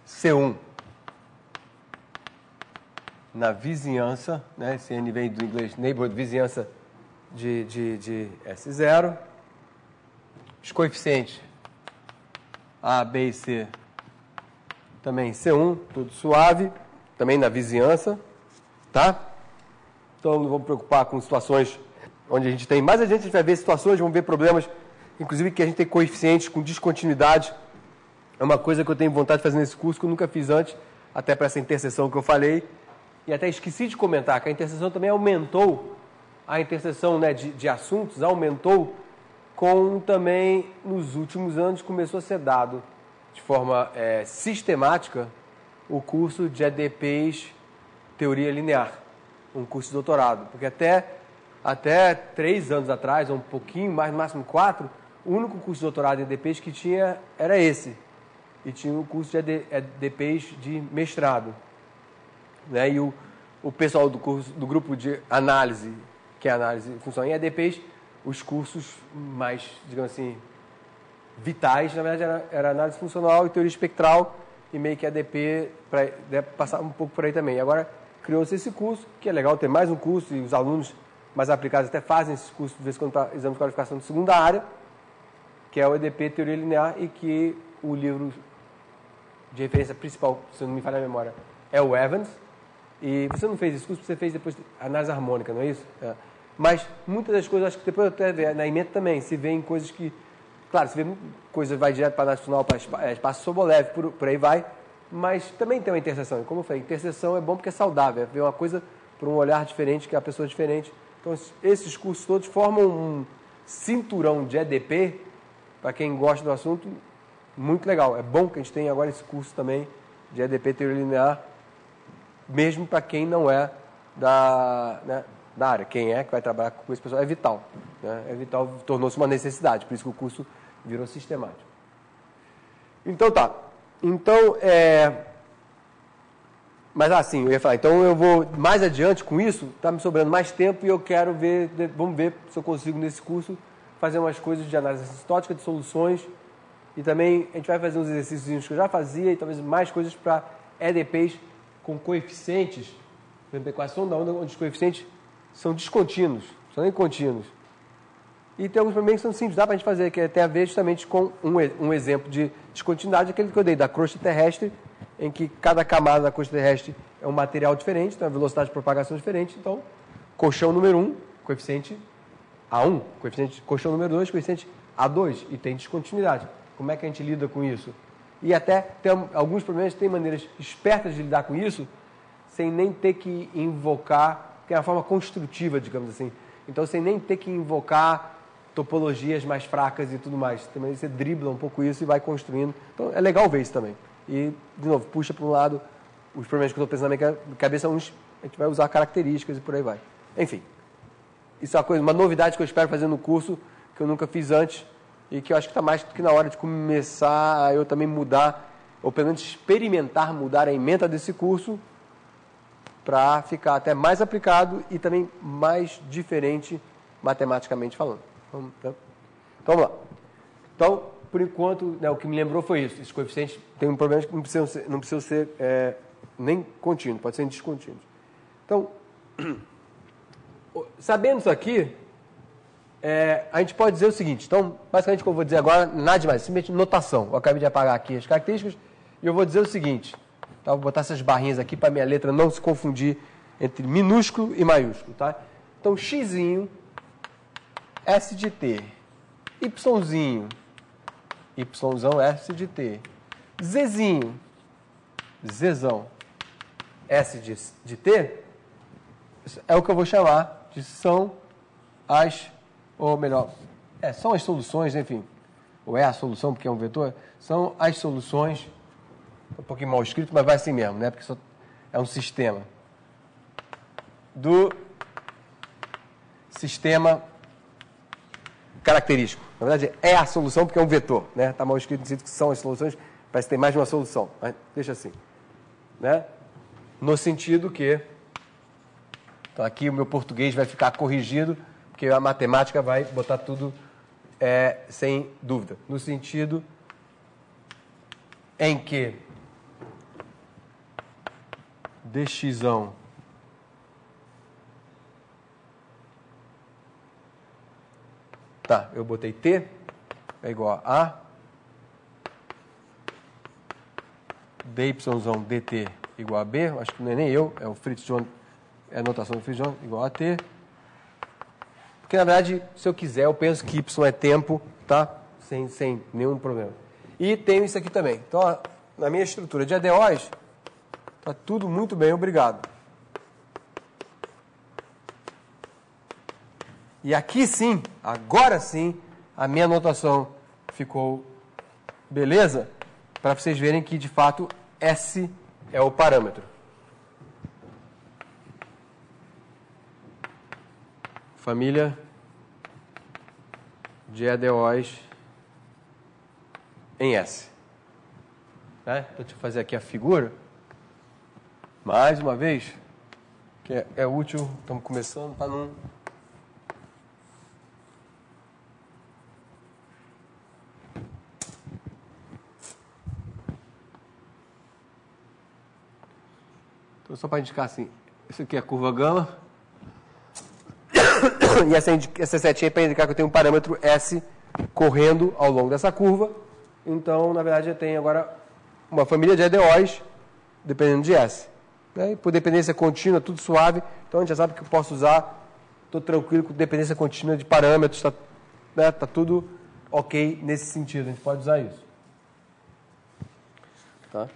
C1 na vizinhança, né? Esse N vem do inglês neighborhood, vizinhança de S0. Os coeficientes A, B e C também C1, tudo suave, também na vizinhança, tá? Então não vamos me preocupar com situações onde a gente tem, mais adiante a gente vai ver situações, vamos ver problemas, inclusive que a gente tem coeficientes com descontinuidade. É uma coisa que eu tenho vontade de fazer nesse curso, que eu nunca fiz antes, até para essa interseção que eu falei. E até esqueci de comentar que a interseção também aumentou, a interseção, né, de assuntos aumentou, com também, nos últimos anos, começou a ser dado de forma sistemática o curso de EDPs Teoria Linear, um curso de doutorado. Porque até 3 anos atrás, ou um pouquinho mais, no máximo 4, o único curso de doutorado em EDPs que tinha era esse. E tinha um curso de EDPs de mestrado. Né? E o pessoal do grupo de análise, que é análise funcional em EDPs, os cursos mais, digamos assim, vitais, na verdade, era análise funcional e teoria espectral, e meio que EDP, deve passar um pouco por aí também. Agora, criou-se esse curso, que é legal ter mais um curso, e os alunos mais aplicados até fazem esse curso, de vez em quando, para exame de qualificação de segunda área, que é o EDP Teoria Linear, e que o livro de referência principal, se não me falha a memória, é o Evans. E você não fez esse curso, você fez depois análise harmônica, não é isso? Mas muitas das coisas, acho que depois até ver, na emenda também, se vê em coisas que... Claro, se vê coisa vai direto para nacional, para espaço Sobolev, por aí vai, mas também tem uma interseção. E como eu falei, interseção é bom porque é saudável, é ver uma coisa por um olhar diferente, que é a pessoa diferente. Então, esses cursos todos formam um cinturão de EDP, para quem gosta do assunto, muito legal. É bom que a gente tenha agora esse curso também de EDP teoria linear, mesmo para quem não é da área. Quem é que vai trabalhar com esse pessoal é vital. Né? É vital, tornou-se uma necessidade, por isso que o curso virou sistemático. Então tá. Então, mas assim, eu ia falar, então eu vou mais adiante com isso, está me sobrando mais tempo e eu quero ver, vamos ver se eu consigo nesse curso fazer umas coisas de análise assintótica de soluções e também a gente vai fazer uns exercícios que eu já fazia e talvez mais coisas para EDPs com coeficientes, por exemplo, equação da onda onde os coeficientes são descontínuos, são nem contínuos. E tem alguns problemas que são simples, dá para a gente fazer, que tem a ver justamente com um exemplo de descontinuidade, aquele que eu dei da crosta terrestre, em que cada camada da crosta terrestre é um material diferente, tem uma velocidade de propagação diferente. Então, colchão número 1, coeficiente A1, colchão número 2, coeficiente A2, e tem descontinuidade. Como é que a gente lida com isso? E até tem alguns problemas, tem maneiras espertas de lidar com isso, sem nem ter que invocar, que é uma forma construtiva, digamos assim. Então, sem nem ter que invocar topologias mais fracas e tudo mais. Também você dribla um pouco isso e vai construindo. Então, é legal ver isso também. E, de novo, puxa para um lado os problemas que eu estou pensando na minha cabeça, a gente vai usar características e por aí vai. Enfim, isso é uma novidade que eu espero fazer no curso, que eu nunca fiz antes, e que eu acho que está mais do que na hora de começar a eu também mudar, ou pelo menos experimentar mudar a ementa desse curso, para ficar até mais aplicado e também mais diferente matematicamente falando. Então vamos lá. Então, por enquanto, né, o que me lembrou foi isso. Esses coeficientes têm um problema que não precisam ser nem contínuos, pode ser descontínuos. Então, sabendo isso aqui, a gente pode dizer o seguinte. Então, basicamente o que eu vou dizer agora, nada demais, simplesmente notação. Eu acabei de apagar aqui as características e eu vou dizer o seguinte. Tá? Vou botar essas barrinhas aqui para a minha letra não se confundir entre minúsculo e maiúsculo. Tá? Então, xzinho, S de T, yzinho, yzão, S de T, zzinho, zzão, S de T, é o que eu vou chamar de são as, ou melhor, são as soluções, enfim, ou é a solução porque é um vetor, são as soluções, um pouquinho mal escrito, mas vai assim mesmo, né? Porque isso é um sistema do sistema característico. Na verdade, é a solução porque é um vetor, né? Está mal escrito no sentido que são as soluções, parece que tem mais de uma solução, mas deixa assim, né? No sentido que, então aqui o meu português vai ficar corrigido, porque a matemática vai botar tudo sem dúvida. No sentido em que dxão eu botei T é igual a dyzão dt igual a B, acho que não é nem eu, é o Fritz John, é a notação do Fritz John, igual a T. Porque, na verdade, se eu quiser, eu penso que Y é tempo, tá? Sem nenhum problema. E tenho isso aqui também. Então, ó, na minha estrutura de ADOs, tá tudo muito bem, obrigado. E aqui sim, agora sim, a minha notação ficou beleza, para vocês verem que, de fato, S é o parâmetro. Família de EDOs em S. Né? Então, deixa eu fazer aqui a figura. Mais uma vez, que é útil, estamos começando para não... Então, só para indicar assim, isso aqui é a curva gama, e essa setinha é para indicar que eu tenho um parâmetro S correndo ao longo dessa curva. Então, na verdade, eu tenho agora uma família de EDOs, dependendo de S. Né? E por dependência contínua, tudo suave, então a gente já sabe que eu posso usar estou tranquilo com dependência contínua de parâmetros, né, tá tudo ok nesse sentido, a gente pode usar isso. Tá?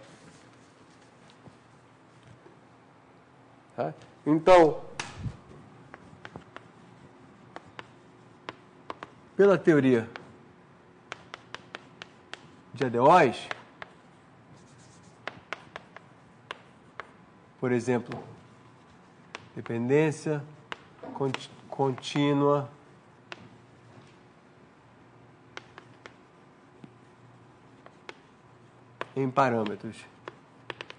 Tá? Então, pela teoria de ADOs, por exemplo, dependência contínua em parâmetros,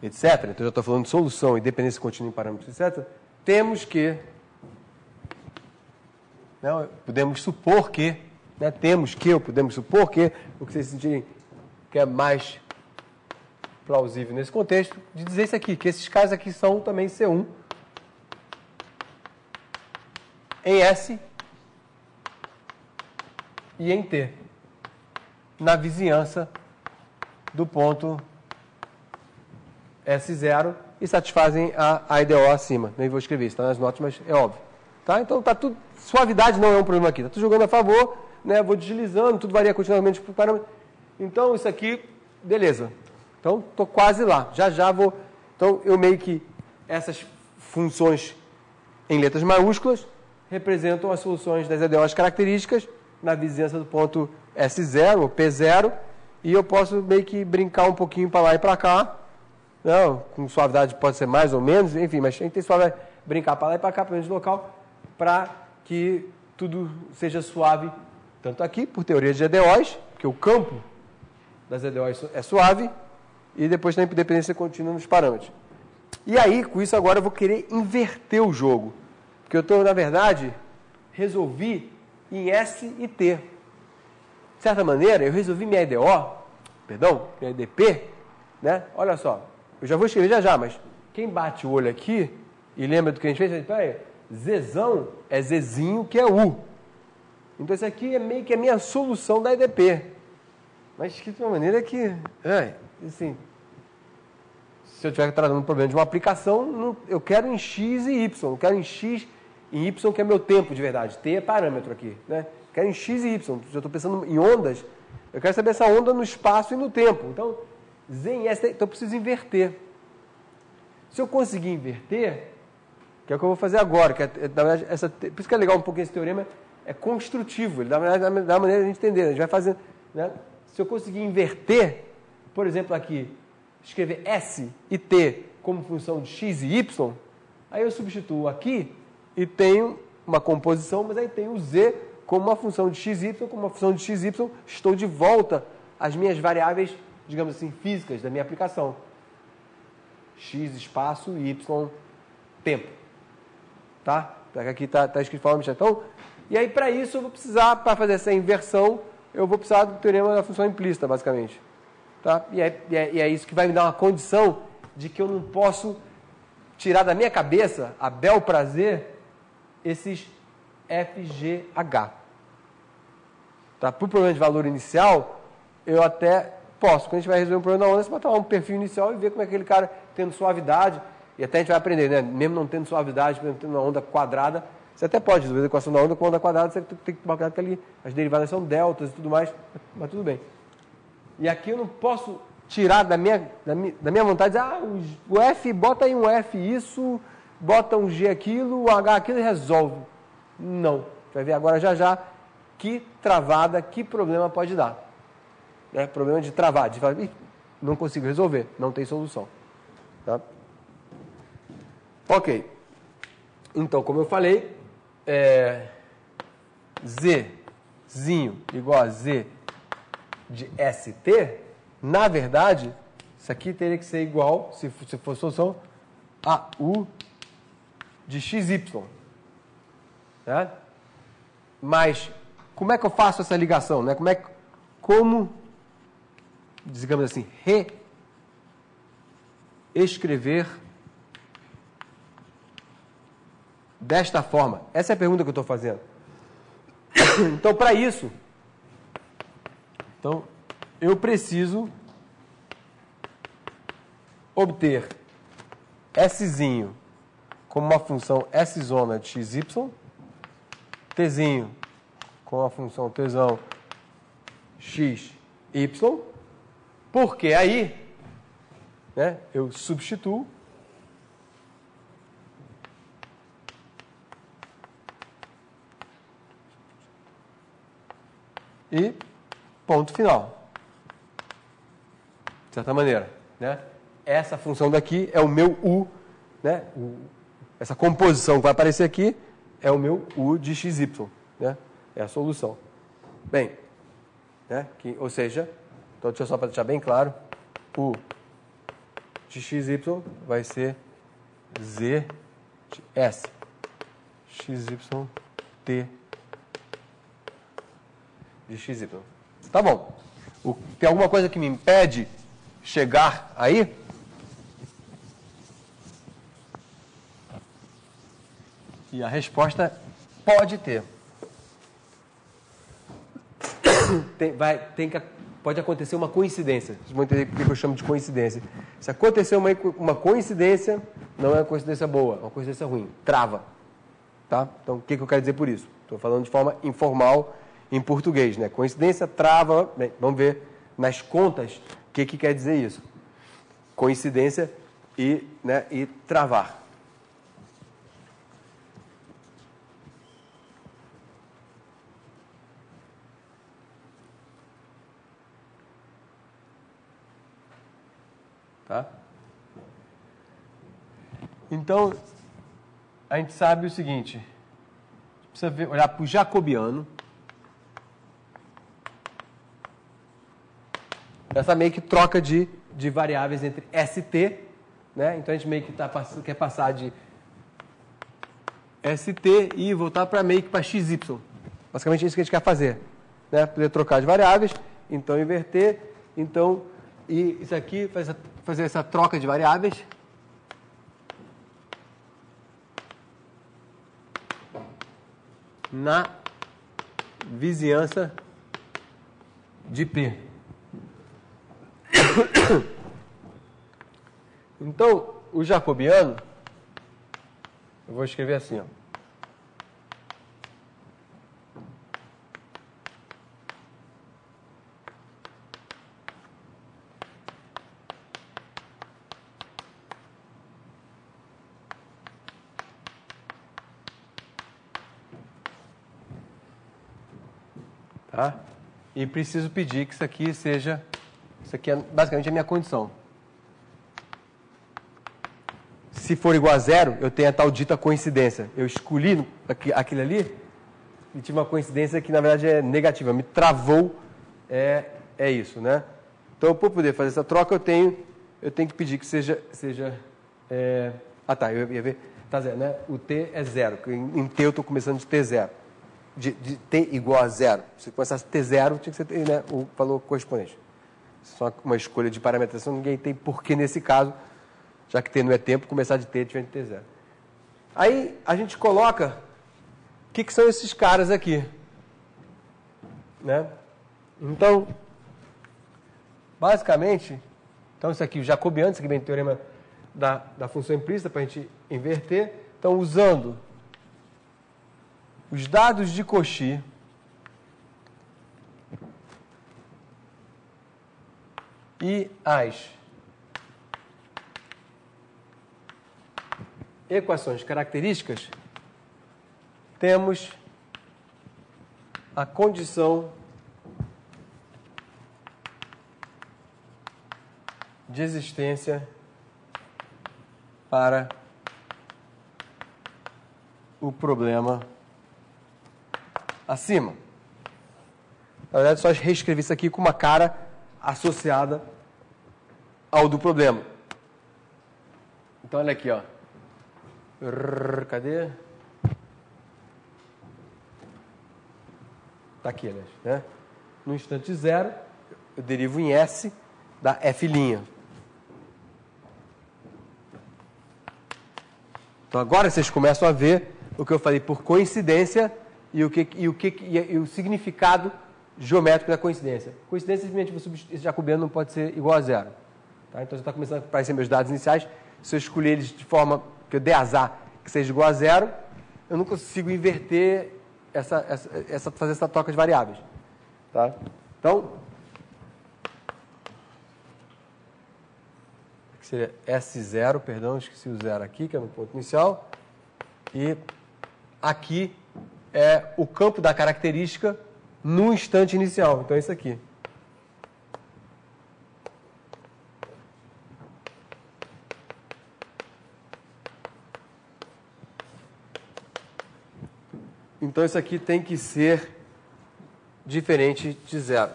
etc. Então, eu já estou falando de solução e dependência contínua em parâmetros, etc. Temos que, né, podemos supor que, né, podemos supor que, o que vocês sentirem que é mais plausível nesse contexto, de dizer isso aqui, que esses casos aqui são também C1 em S e em T, na vizinhança do ponto S0 e satisfazem a IDO acima. Nem vou escrever isso, está nas notas, mas é óbvio. Tá? Então, tá tudo, suavidade não é um problema aqui. Está tudo jogando a favor, né? Vou deslizando, tudo varia continuamente por parâmetro. Então, isso aqui, beleza. Então, estou quase lá. Já vou... Então, eu meio que essas funções em letras maiúsculas representam as soluções das EDOs características na vizinhança do ponto S0 ou P0 e eu posso meio que brincar um pouquinho para lá e para cá. Não, com suavidade pode ser mais ou menos, enfim, mas a gente tem suave brincar para lá e para cá, pelo menos local, para que tudo seja suave, tanto aqui, por teoria de EDOs, que o campo das EDOs é suave, e depois tem dependência contínua nos parâmetros. E aí, com isso agora eu vou querer inverter o jogo, porque eu estou, na verdade, resolvi em S e T. De certa maneira, eu resolvi minha EDO, minha EDP, né? Olha só, eu já vou escrever já, mas quem bate o olho aqui e lembra do que a gente fez, peraí, Zzão é Zzinho, que é U. Então, isso aqui é meio que a minha solução da EDP. Mas escrito de uma maneira que, assim, se eu estiver tratando um problema de uma aplicação, eu quero em X e Y, eu quero em X e Y, que é meu tempo de verdade. T é parâmetro aqui, né? Eu quero em X e Y. Se eu estou pensando em ondas, eu quero saber essa onda no espaço e no tempo. Então, Z em S, então eu preciso inverter. Se eu conseguir inverter, que é o que eu vou fazer agora, que na verdade, por isso que é legal um pouquinho esse teorema, é construtivo, ele dá uma maneira de a gente entender, a gente vai fazendo, né? Se eu conseguir inverter, por exemplo aqui, escrever S e T como função de X e Y, aí eu substituo aqui e tenho uma composição, mas aí tenho o Z como uma função de X e Y, como uma função de X e Y, estou de volta às minhas variáveis, digamos assim, físicas da minha aplicação. X, espaço, e Y, tempo. Tá? Aqui está escrito de forma então, e aí para isso eu vou precisar, para fazer essa inversão, eu vou precisar do teorema da função implícita, basicamente. Tá? E é isso que vai me dar uma condição de que eu não posso tirar da minha cabeça, a bel prazer, esses FGH. Tá? Para o problema de valor inicial, eu até posso. Quando a gente vai resolver um problema da onda, você botar um perfil inicial e ver como é que aquele cara tendo suavidade, e até a gente vai aprender, né? Mesmo não tendo suavidade, mesmo tendo uma onda quadrada, você até pode resolver a equação da onda com onda quadrada, você tem que tomar cuidado que ali as derivadas são deltas e tudo mais, mas tudo bem. E aqui eu não posso tirar da minha vontade, dizer, o F, bota aí um F isso, bota um G aquilo, o H aquilo e resolve. Não. Você vai ver agora já que travada, que problema pode dar. Né? Problema de travar, de falar, não consigo resolver, não tem solução. Tá? Ok. Então, como eu falei, Zzinho igual a Z de ST, na verdade, isso aqui teria que ser igual, se for solução, a U de XY. Né? Mas, como é que eu faço essa ligação? Né? Como, digamos assim, reescrever desta forma? Essa é a pergunta que eu estou fazendo. Então, para isso, eu preciso obter Szinho como uma função S zona de XY tzinho com a função tzão x, y, porque aí, né, eu substituo e ponto final. De certa maneira, né? Essa função daqui é o meu u, né? Essa composição que vai aparecer aqui é o meu u de xy, né? É a solução. Bem, né? Ou seja, então deixa eu só para deixar bem claro, u de xy vai ser z de s, xy t de xy. Tá bom. Tem alguma coisa que me impede chegar aí? E a resposta pode ter. Pode acontecer uma coincidência. Vocês vão entender por que eu chamo de coincidência. Se acontecer uma coincidência, não é uma coincidência boa, é uma coincidência ruim. Trava. Tá? Então, o que eu quero dizer por isso? Estou falando de forma informal em português, né? Coincidência, trava. Bem, vamos ver nas contas o que quer dizer isso. Coincidência e travar. Tá? Então, a gente sabe o seguinte, precisa olhar para o jacobiano. Essa meio que troca de variáveis entre ST, né? Então a gente meio que quer passar de ST e voltar para meio que para XY. Basicamente é isso que a gente quer fazer, né? Poder trocar de variáveis, então inverter, então, e isso aqui, fazer essa troca de variáveis. Na vizinhança de P. Então, o jacobiano, eu vou escrever assim, ó. Tá? E preciso pedir que isso aqui seja... Isso aqui é basicamente a minha condição. Se for igual a zero, eu tenho a tal dita coincidência. Eu escolhi aquilo ali e tive uma coincidência que, na verdade, é negativa. Me travou, é isso, né? Então, para poder fazer essa troca, eu tenho que pedir que seja tá, eu ia ver... Tá zero, né? O t é zero. Em t eu estou começando de t zero. De t igual a zero. Se começasse t zero, tinha que ser né, o valor correspondente. Só uma escolha de parametrização, ninguém tem porquê nesse caso, já que t não é tempo, começar de t diferente de t zero. Aí a gente coloca o que são esses caras aqui. Né? Então, basicamente, então isso aqui, o jacobiano, isso aqui vem do teorema da função implícita para a gente inverter. Então, usando os dados de Cauchy e as equações características, temos a condição de existência para o problema acima. Na verdade, só reescrevi isso aqui com uma cara associada ao do problema. Então, olha aqui, ó. Cadê? Está aqui, né? No instante zero, eu derivo em S da F'. Então, agora vocês começam a ver o que eu falei por coincidência e o significado geométrico da coincidência. Coincidência, simplesmente, esse jacobiano não pode ser igual a zero. Tá? Então, já está começando a aparecer meus dados iniciais. Se eu escolher eles de forma que eu der azar que seja igual a zero, eu não consigo inverter fazer essa troca de variáveis. Tá? Então, seria S0, perdão, esqueci o zero aqui, que é no ponto inicial. E aqui é o campo da característica no instante inicial. Então, é isso aqui. Então, isso aqui tem que ser diferente de zero.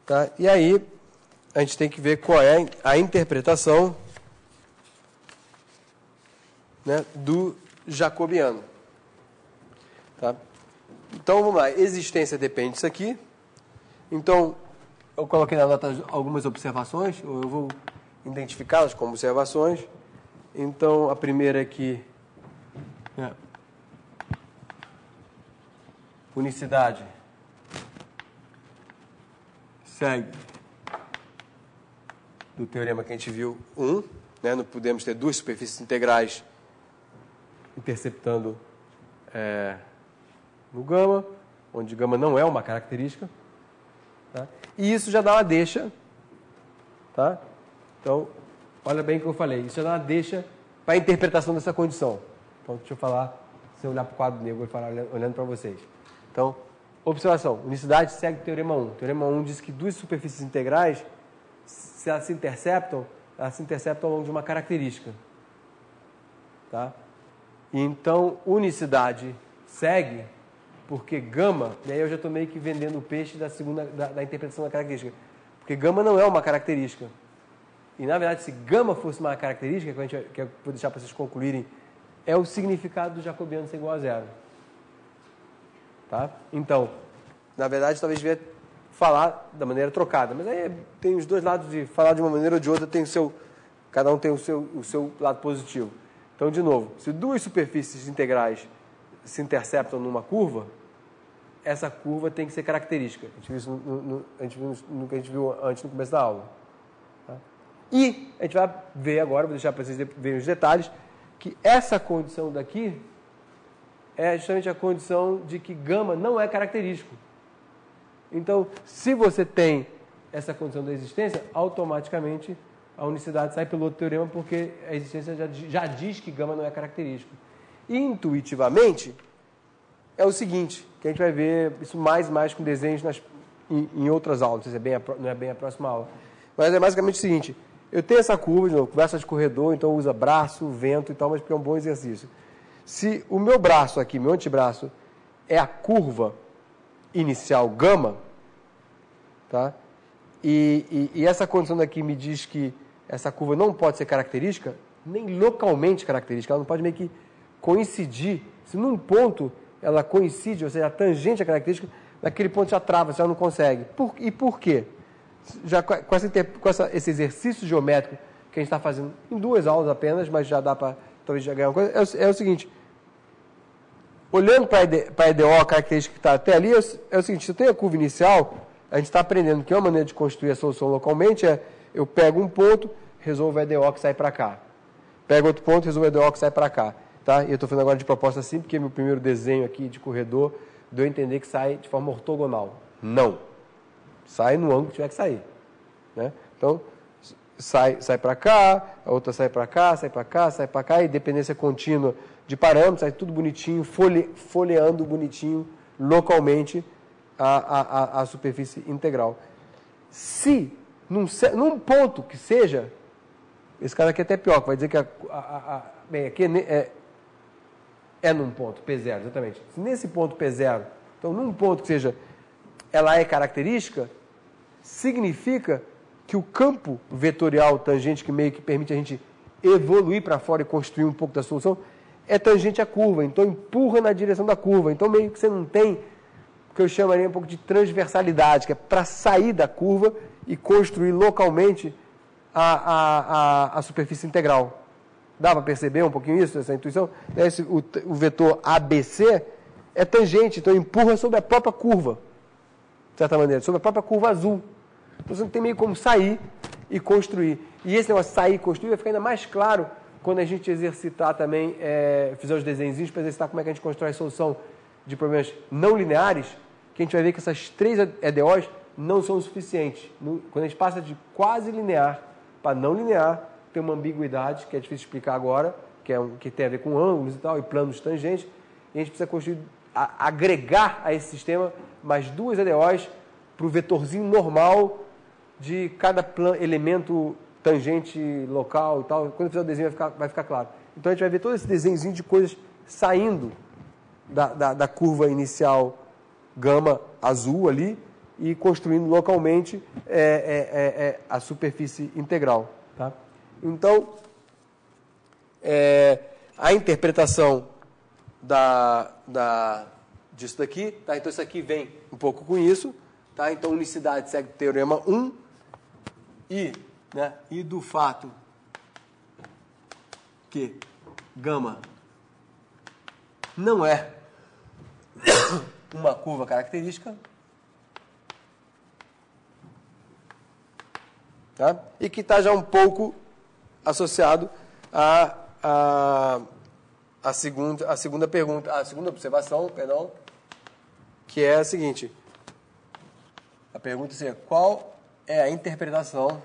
Tá? E aí, a gente tem que ver qual é a interpretação, né, do jacobiano. Tá? Então, vamos lá. Existência depende disso aqui. Então, eu coloquei na nota algumas observações, ou eu vou identificá-las como observações. Então, a primeira é que unicidade segue do teorema que a gente viu 1, né? Não podemos ter duas superfícies integrais interceptando no gama, onde gama não é uma característica. Tá? E isso já dá uma deixa. Tá? Então, olha bem o que eu falei. Isso já dá uma deixa para a interpretação dessa condição. Então, deixa eu falar, se eu olhar para o quadro negro e falar olhando para vocês. Então, observação, unicidade segue o teorema 1. O teorema 1 diz que duas superfícies integrais, se elas se interceptam ao longo de uma característica. Tá? Então, unicidade segue porque gama, e aí eu já estou meio que vendendo o peixe da interpretação da característica. Porque gama não é uma característica. E, na verdade, se gama fosse uma característica, que eu vou deixar para vocês concluírem, é o significado do jacobiano ser igual a zero. Tá? Então, na verdade, talvez devia falar da maneira trocada. Mas aí tem os dois lados de falar de uma maneira ou de outra, cada um tem o seu lado positivo. Então, de novo, se duas superfícies integrais se interceptam numa curva, essa curva tem que ser característica. A gente viu isso no que a gente viu antes no começo da aula. Tá? E a gente vai ver agora, vou deixar para vocês verem os detalhes, que essa condição daqui é justamente a condição de que gama não é característico. Então, se você tem essa condição da existência, automaticamente a unicidade sai pelo outro teorema, porque a existência já diz que gama não é característico. Intuitivamente, é o seguinte, que a gente vai ver isso mais com desenhos em outras aulas, não é bem a próxima aula. Mas é basicamente o seguinte, eu tenho essa curva, de novo, conversa de corredor, então usa braço, vento e tal, mas porque é um bom exercício. Se o meu braço aqui, meu antebraço, é a curva inicial gama, tá? E essa condição daqui me diz que essa curva não pode ser característica, nem localmente característica, ela não pode meio que coincidir. Se num ponto ela coincide, ou seja, a tangente à característica, naquele ponto já trava, você já não consegue. E por quê? Já com esse exercício geométrico que a gente está fazendo em 2 aulas apenas, mas já dá para talvez já ganhar uma coisa, é o seguinte, olhando para a EDO, a característica que está até ali, é o seguinte, se eu tenho a curva inicial, a gente está aprendendo que uma maneira de construir a solução localmente é, eu pego um ponto, resolvo a EDO que sai para cá. Pego outro ponto, resolvo a EDO que sai para cá. Tá? E eu estou fazendo agora de proposta assim, porque meu primeiro desenho aqui de corredor deu a entender que sai de forma ortogonal. Não. Sai no ângulo que tiver que sair. Né? Então, sai para cá, a outra sai para cá, sai para cá, sai para cá, e dependência contínua de parâmetros, sai tudo bonitinho, folheando bonitinho, localmente, a superfície integral. Se, num ponto que seja, esse cara aqui é até pior, que vai dizer que bem, aqui é num ponto, P0, exatamente. Se nesse ponto P0, então num ponto que seja, ela é característica, significa que o campo vetorial tangente que meio que permite a gente evoluir para fora e construir um pouco da solução, é tangente à curva, então empurra na direção da curva. Então meio que você não tem o que eu chamaria um pouco de transversalidade, que é para sair da curva e construir localmente a superfície integral. Dá para perceber um pouquinho isso, essa intuição? O vetor ABC é tangente, então empurra sobre a própria curva, de certa maneira, sobre a própria curva azul. Então você não tem meio como sair e construir. E esse negócio de sair e construir vai ficar ainda mais claro quando a gente exercitar também, fizer os desenhos para exercitar como é que a gente constrói a solução de problemas não lineares, que a gente vai ver que essas 3 EDOs não são o suficientes. Quando a gente passa de quase linear para não linear, tem uma ambiguidade, que é difícil explicar agora, que tem a ver com ângulos e tal, e planos tangentes, e a gente precisa construir, agregar a esse sistema mais 2 EDOs para o vetorzinho normal de cada elemento tangente local e tal. Quando fizer o desenho vai ficar claro. Então a gente vai ver todo esse desenhozinho de coisas saindo da curva inicial gama azul ali e construindo localmente a superfície integral. Tá? Então, a interpretação disso daqui, tá? Então isso aqui vem um pouco com isso, tá? Então unicidade segue o teorema 1 e do fato que gama não é uma curva característica, tá? E que está já um pouco associado à segunda pergunta, a segunda observação, perdão, que é a seguinte: a pergunta seria: qual é a interpretação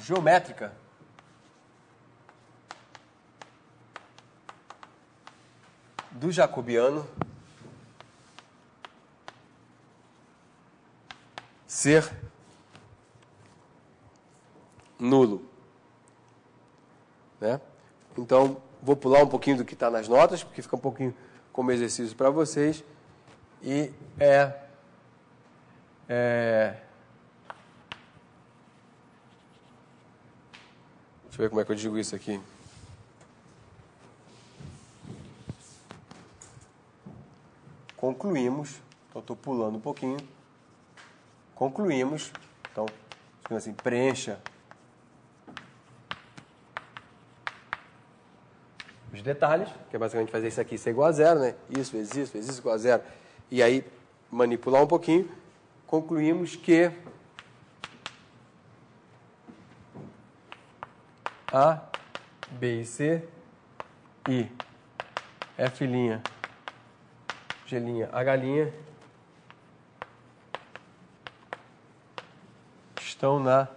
geométrica do jacobiano ser nulo, né? Então, vou pular um pouquinho do que está nas notas, porque fica um pouquinho como exercício para vocês, e deixa eu ver como é que eu digo isso aqui. Concluímos, então estou pulando um pouquinho. Concluímos, então, assim, preencha os detalhes, que é basicamente fazer isso aqui ser igual a zero, né? Isso, vezes isso igual a zero. E aí, manipular um pouquinho. Concluímos que A, B e C e F', G', H' estão na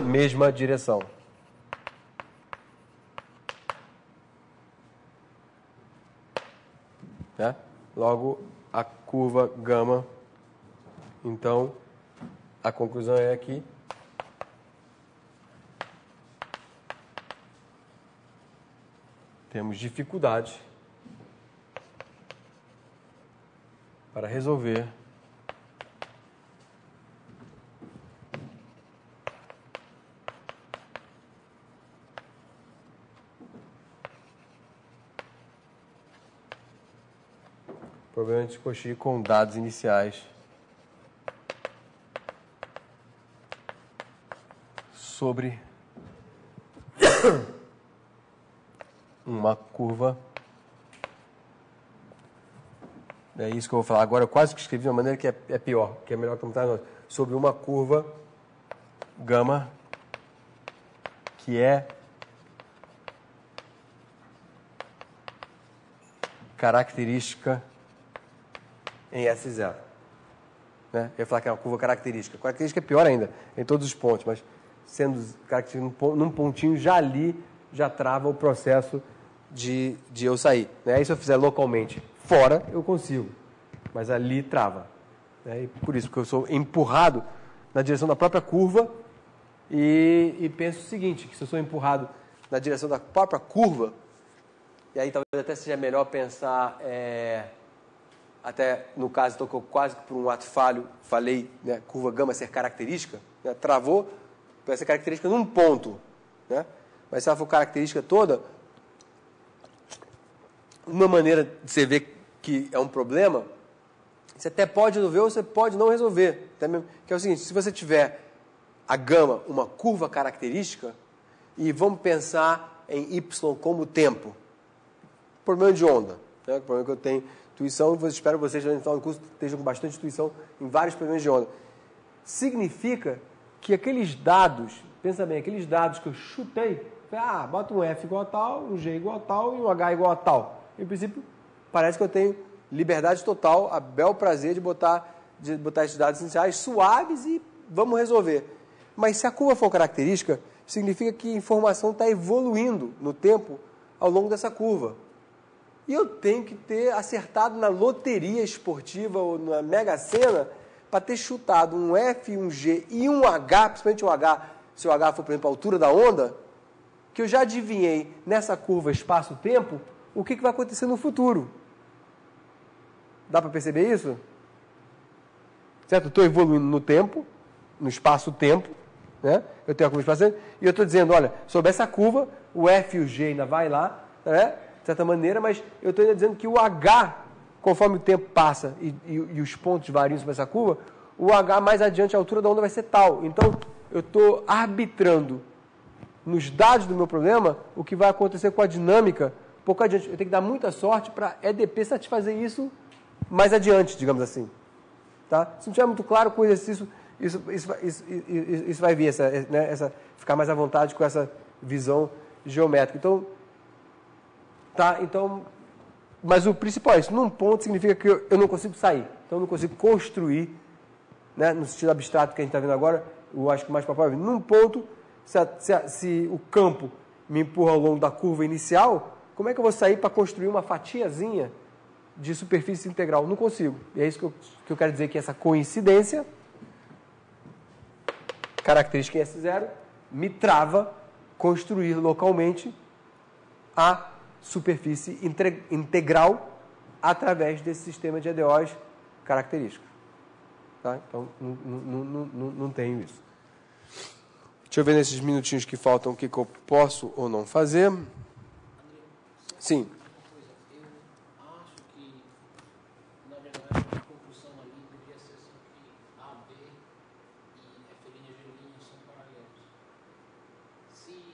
mesma direção. Né? Logo, a curva gama, então, a conclusão é aqui. Temos dificuldade para resolver problema de Cauchy com dados iniciais sobre uma curva. É isso que eu vou falar agora. Eu quase que escrevi de uma maneira que é pior, que é melhor que não sobre uma curva gama que é característica em S0. Né? Eu ia falar que é uma curva característica. Característica é pior ainda, em todos os pontos, mas sendo característica num pontinho, já ali já trava o processo de eu sair. Né? E se eu fizer localmente fora, eu consigo, mas ali trava. Né? E por isso, porque eu sou empurrado na direção da própria curva e penso o seguinte, que se eu sou empurrado na direção da própria curva, e aí talvez até seja melhor pensar até no caso tocou quase que por um ato falho, falei, né, curva gama ser característica, né, travou por essa característica num ponto, né? Mas se ela for característica toda, uma maneira de você ver que é um problema, você até pode resolver ou você pode não resolver. Que é o seguinte, se você tiver a gama, uma curva característica, e vamos pensar em y como tempo, problema de onda, né? O problema que eu tenho intuição, e espero que vocês no final do curso estejam com bastante intuição em vários problemas de onda. Significa que aqueles dados, pensa bem, aqueles dados que eu chutei, bota um F igual a tal, um G igual a tal e um H igual a tal. Em princípio, parece que eu tenho liberdade total, a bel prazer de botar esses dados iniciais suaves e vamos resolver. Mas se a curva for característica, significa que a informação está evoluindo no tempo ao longo dessa curva. E eu tenho que ter acertado na loteria esportiva ou na Mega Sena para ter chutado um F, um G e um H, principalmente o H, se o H for, por exemplo, a altura da onda, que eu já adivinhei nessa curva espaço-tempo o que vai acontecer no futuro. Dá para perceber isso? Certo? Eu estou evoluindo no tempo, no espaço-tempo, né? Eu tenho a curva espaço-tempo, e eu estou dizendo, olha, sobre essa curva, o F e o G ainda vai lá, né? De certa maneira, mas eu estou ainda dizendo que o H, conforme o tempo passa e os pontos variam sobre essa curva, o H mais adiante, a altura da onda vai ser tal. Então, eu estou arbitrando nos dados do meu problema o que vai acontecer com a dinâmica um pouco adiante. Eu tenho que dar muita sorte para a EDP satisfazer isso mais adiante, digamos assim. Tá? Se não estiver muito claro com o exercício, isso vai vir, ficar mais à vontade com essa visão geométrica. Então, mas o principal é isso. Num ponto significa que eu não consigo sair. Então, eu não consigo construir, né, no sentido abstrato que a gente está vendo agora, eu acho que mais para num ponto, se o campo me empurra ao longo da curva inicial, como é que eu vou sair para construir uma fatiazinha de superfície integral? Não consigo. E é isso que eu quero dizer, que essa coincidência, característica em S0, me trava construir localmente a superfície integral através desse sistema de EDOs característicos. Tá? Então, não tenho isso. Deixa eu ver nesses minutinhos que faltam o que eu posso ou não fazer. Sim. Eu acho que, na verdade, a conclusão ali deveria ser só que A, B e F', G' são paralelos. Se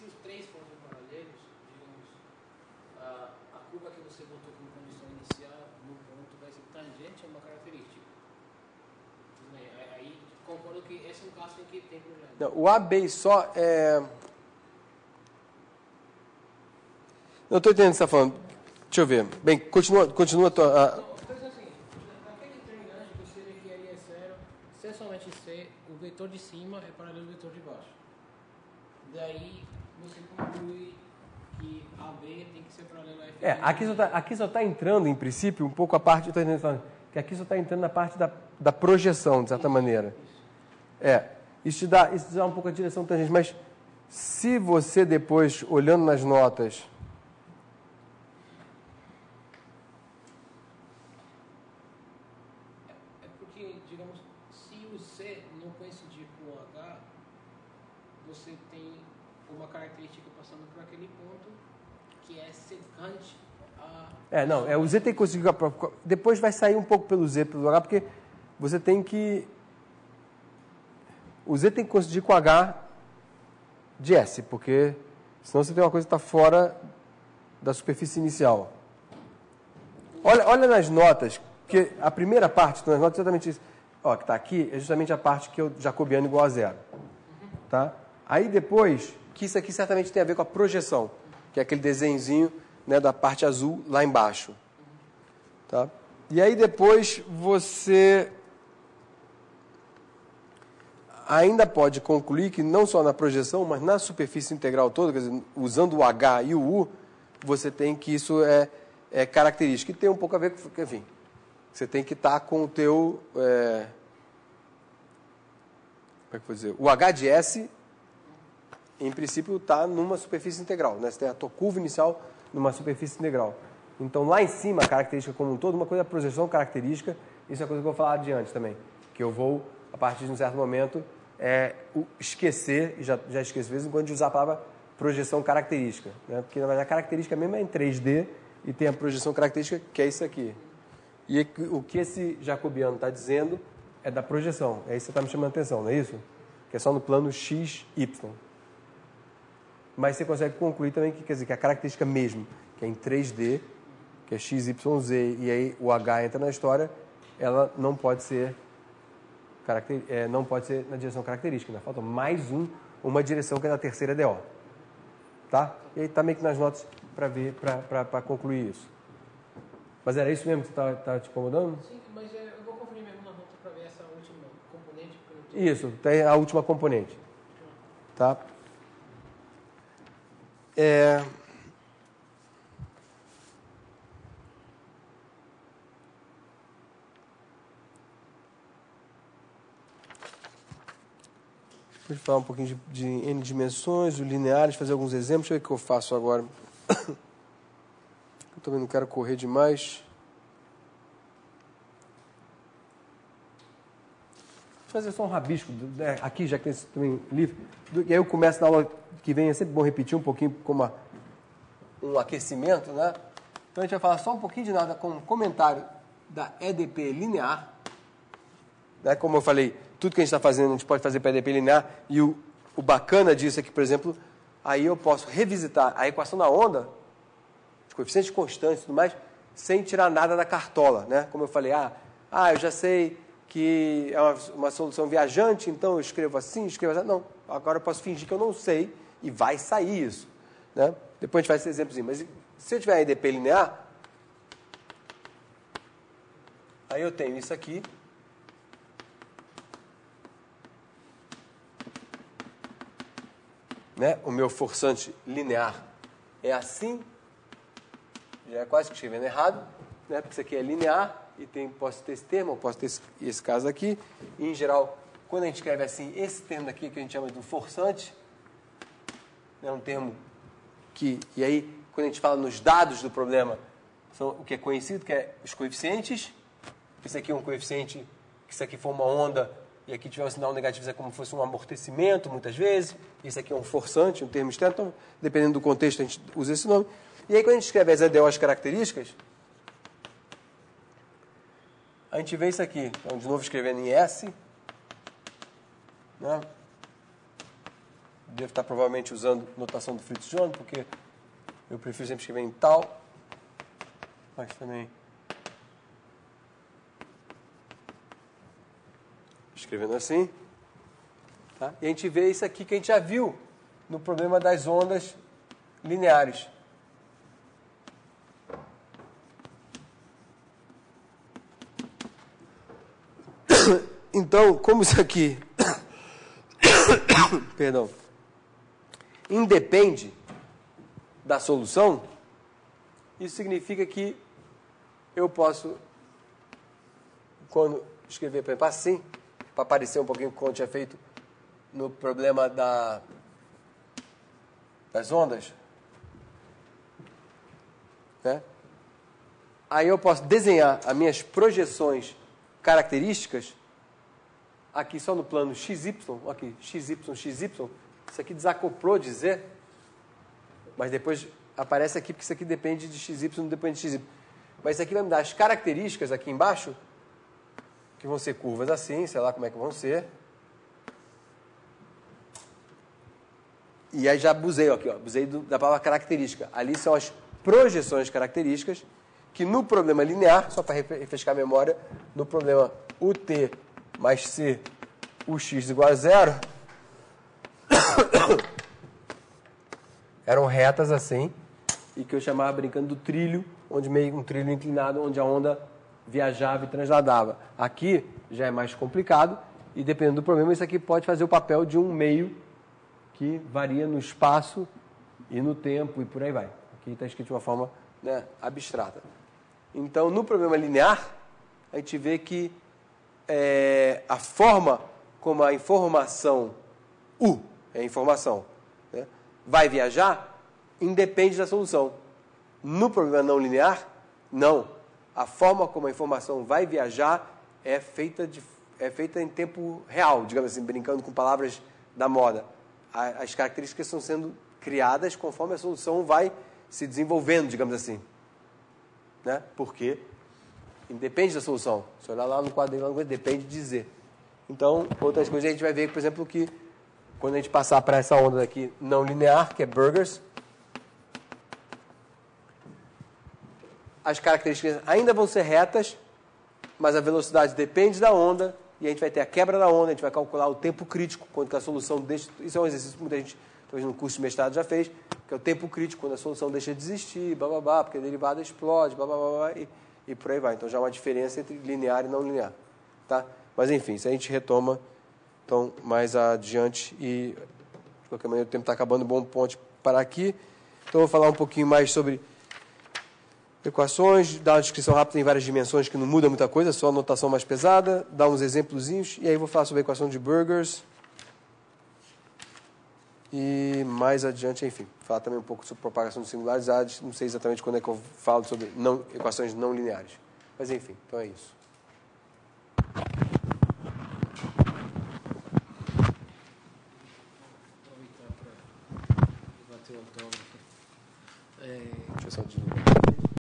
os três forem paralelos, digamos, a curva que você botou como condição inicial no ponto vai ser tangente a uma característica. Aí, concordo que esse é um caso em que tem problema. Não, o A, B e só é... Não estou entendendo o que você está falando. Deixa eu ver. Bem, continua a tua... Então, assim, naquele determinante você vê que ali é zero, se é somente C, o vetor de cima é paralelo ao vetor de baixo. Daí você conclui que AB tem que ser paralelo a F'. Aqui só está entrando, em princípio, um pouco a parte... Eu estou entendendo, que aqui só está entrando na parte da projeção, de certa maneira. Isso te dá um pouco a direção tangente, mas se você depois, olhando nas notas... Digamos, se o C não coincidir com o H, você tem uma característica passando por aquele ponto que é secante a... o Z tem que conseguir... Depois vai sair um pouco pelo Z, pelo H, porque você tem que... O Z tem que coincidir com o H de S, porque senão você tem uma coisa que está fora da superfície inicial. Olha nas notas, que a primeira parte das notas é exatamente isso. Ó, que está aqui é justamente a parte que é jacobiano igual a zero. Tá? Aí depois, que isso aqui certamente tem a ver com a projeção, que é aquele desenhozinho, né, da parte azul lá embaixo. Tá? E aí depois você ainda pode concluir que não só na projeção, mas na superfície integral toda, quer dizer, usando o H e o U, você tem que isso é característico. E tem um pouco a ver com, enfim, você tem que estar com o teu... como é que eu vou dizer? O H de S, em princípio, está numa superfície integral. Né? Você tem a tua curva inicial numa superfície integral. Então, lá em cima, a característica como um todo, uma coisa é a projeção característica, isso é coisa que eu vou falar adiante também, que eu vou, a partir de um certo momento, esquecer, e já esqueço vezes, quando de usar a palavra projeção característica, né? Porque, na verdade, a característica mesmo é em 3D e tem a projeção característica, que é isso aqui. E o que esse jacobiano está dizendo é da projeção, é isso que você está me chamando a atenção, não é isso? Que é só no plano x, y. Mas você consegue concluir também que, quer dizer, que a característica mesmo, que é em 3D, que é x, y, z, e aí o h entra na história, ela não pode ser, não pode ser na direção característica, né? Falta mais uma direção que é da terceira DO. Tá? E aí está meio que nas notas para ver, para concluir isso. Mas era isso mesmo que você está te incomodando? Sim, mas eu vou conferir mesmo na nota para ver essa última componente. Isso, tem a última componente. Tá? Deixa eu falar um pouquinho de N dimensões, o lineares, fazer alguns exemplos. Deixa eu ver o que eu faço agora. Eu também não quero correr demais. Vou fazer só um rabisco aqui, já que tem esse também livro. E aí eu começo na aula que vem, é sempre bom repetir um pouquinho como um aquecimento, né? Então a gente vai falar só um pouquinho de nada com um comentário da EDP linear. Né? Como eu falei, tudo que a gente está fazendo, a gente pode fazer para EDP linear. E o bacana disso é que, por exemplo, aí eu posso revisitar a equação da onda, os coeficientes constantes e tudo mais, sem tirar nada da cartola, né? Como eu falei, eu já sei que é uma solução viajante, então eu escrevo assim, Não, agora eu posso fingir que eu não sei e vai sair isso, né? Depois a gente faz esse exemplozinho. Mas se eu tiver a EDP linear, aí eu tenho isso aqui. Né? O meu forçante linear é assim. Já é quase que escrevendo errado, né? Porque isso aqui é linear e posso ter esse termo, posso ter esse caso aqui. E, em geral, quando a gente escreve assim, esse termo daqui que a gente chama de um forçante, é um termo que... E aí, quando a gente fala nos dados do problema, são o que é conhecido, que é os coeficientes. Esse aqui é um coeficiente, que isso aqui for uma onda, e aqui tiver um sinal negativo, isso é como se fosse um amortecimento, muitas vezes. Isso aqui é um forçante, um termo externo. Então, dependendo do contexto, a gente usa esse nome. E aí, quando a gente escreve as EDOs características, a gente vê isso aqui. Então, de novo, escrevendo em S. Né? Devo estar provavelmente usando notação do Fritz-John, porque eu prefiro sempre escrever em tal. Mas também... escrevendo assim. Tá? E a gente vê isso aqui que a gente já viu no problema das ondas lineares. Então, como isso aqui perdão, independe da solução, isso significa que eu posso, quando escrever, por exemplo, assim, para parecer um pouquinho como eu tinha feito no problema das ondas, né? Aí eu posso desenhar as minhas projeções características aqui só no plano XY, aqui, XY, XY, isso aqui desacoplou de Z, mas depois aparece aqui porque isso aqui depende de XY, não depende de XY. Mas isso aqui vai me dar as características aqui embaixo, que vão ser curvas assim, sei lá como é que vão ser. E aí já abusei, aqui, abusei da palavra característica. Ali são as projeções características, que no problema linear, só para refrescar a memória, no problema UT mais C, UX igual a 0, eram retas assim, e que eu chamava brincando do trilho, onde meio um trilho inclinado, onde a onda viajava e transladava. Aqui já é mais complicado, e dependendo do problema, isso aqui pode fazer o papel de um meio que varia no espaço e no tempo, e por aí vai. Aqui está escrito de uma forma, né, abstrata. Então, no problema linear, a gente vê que a forma como a informação U, é a informação, né, vai viajar, independe da solução. No problema não linear, Não. A forma como a informação vai viajar é feita em tempo real, digamos assim, brincando com palavras da moda. As características estão sendo criadas conforme a solução vai se desenvolvendo, digamos assim. Né? Porque depende da solução. Se olhar lá no quadrinho, depende de dizer. Então, outras coisas a gente vai ver, por exemplo, que quando a gente passar para essa onda daqui não linear, que é burgers, as características ainda vão ser retas, mas a velocidade depende da onda, e a gente vai ter a quebra da onda, a gente vai calcular o tempo crítico, quando que a solução deixa... Isso é um exercício que muita gente, talvez no curso de mestrado, já fez, que é o tempo crítico, quando a solução deixa de existir, blá, blá, blá, porque a derivada explode, blá, blá, blá, blá, e por aí vai. Então, já há uma diferença entre linear e não linear. Tá? Mas, enfim, isso a gente retoma então, mais adiante, e, de qualquer maneira, o tempo está acabando, bom ponto para aqui. Então, eu vou falar um pouquinho mais sobre equações, dar uma descrição rápida em várias dimensões que não muda muita coisa, só a notação mais pesada, dar uns exemplozinhos, e aí vou falar sobre a equação de burgers. E mais adiante, enfim, falar também um pouco sobre propagação de singularidades, não sei exatamente quando é que eu falo sobre equações não lineares. Mas enfim, então é isso. Aproveitar para bater o autógrafo. Deixa eu só desligar.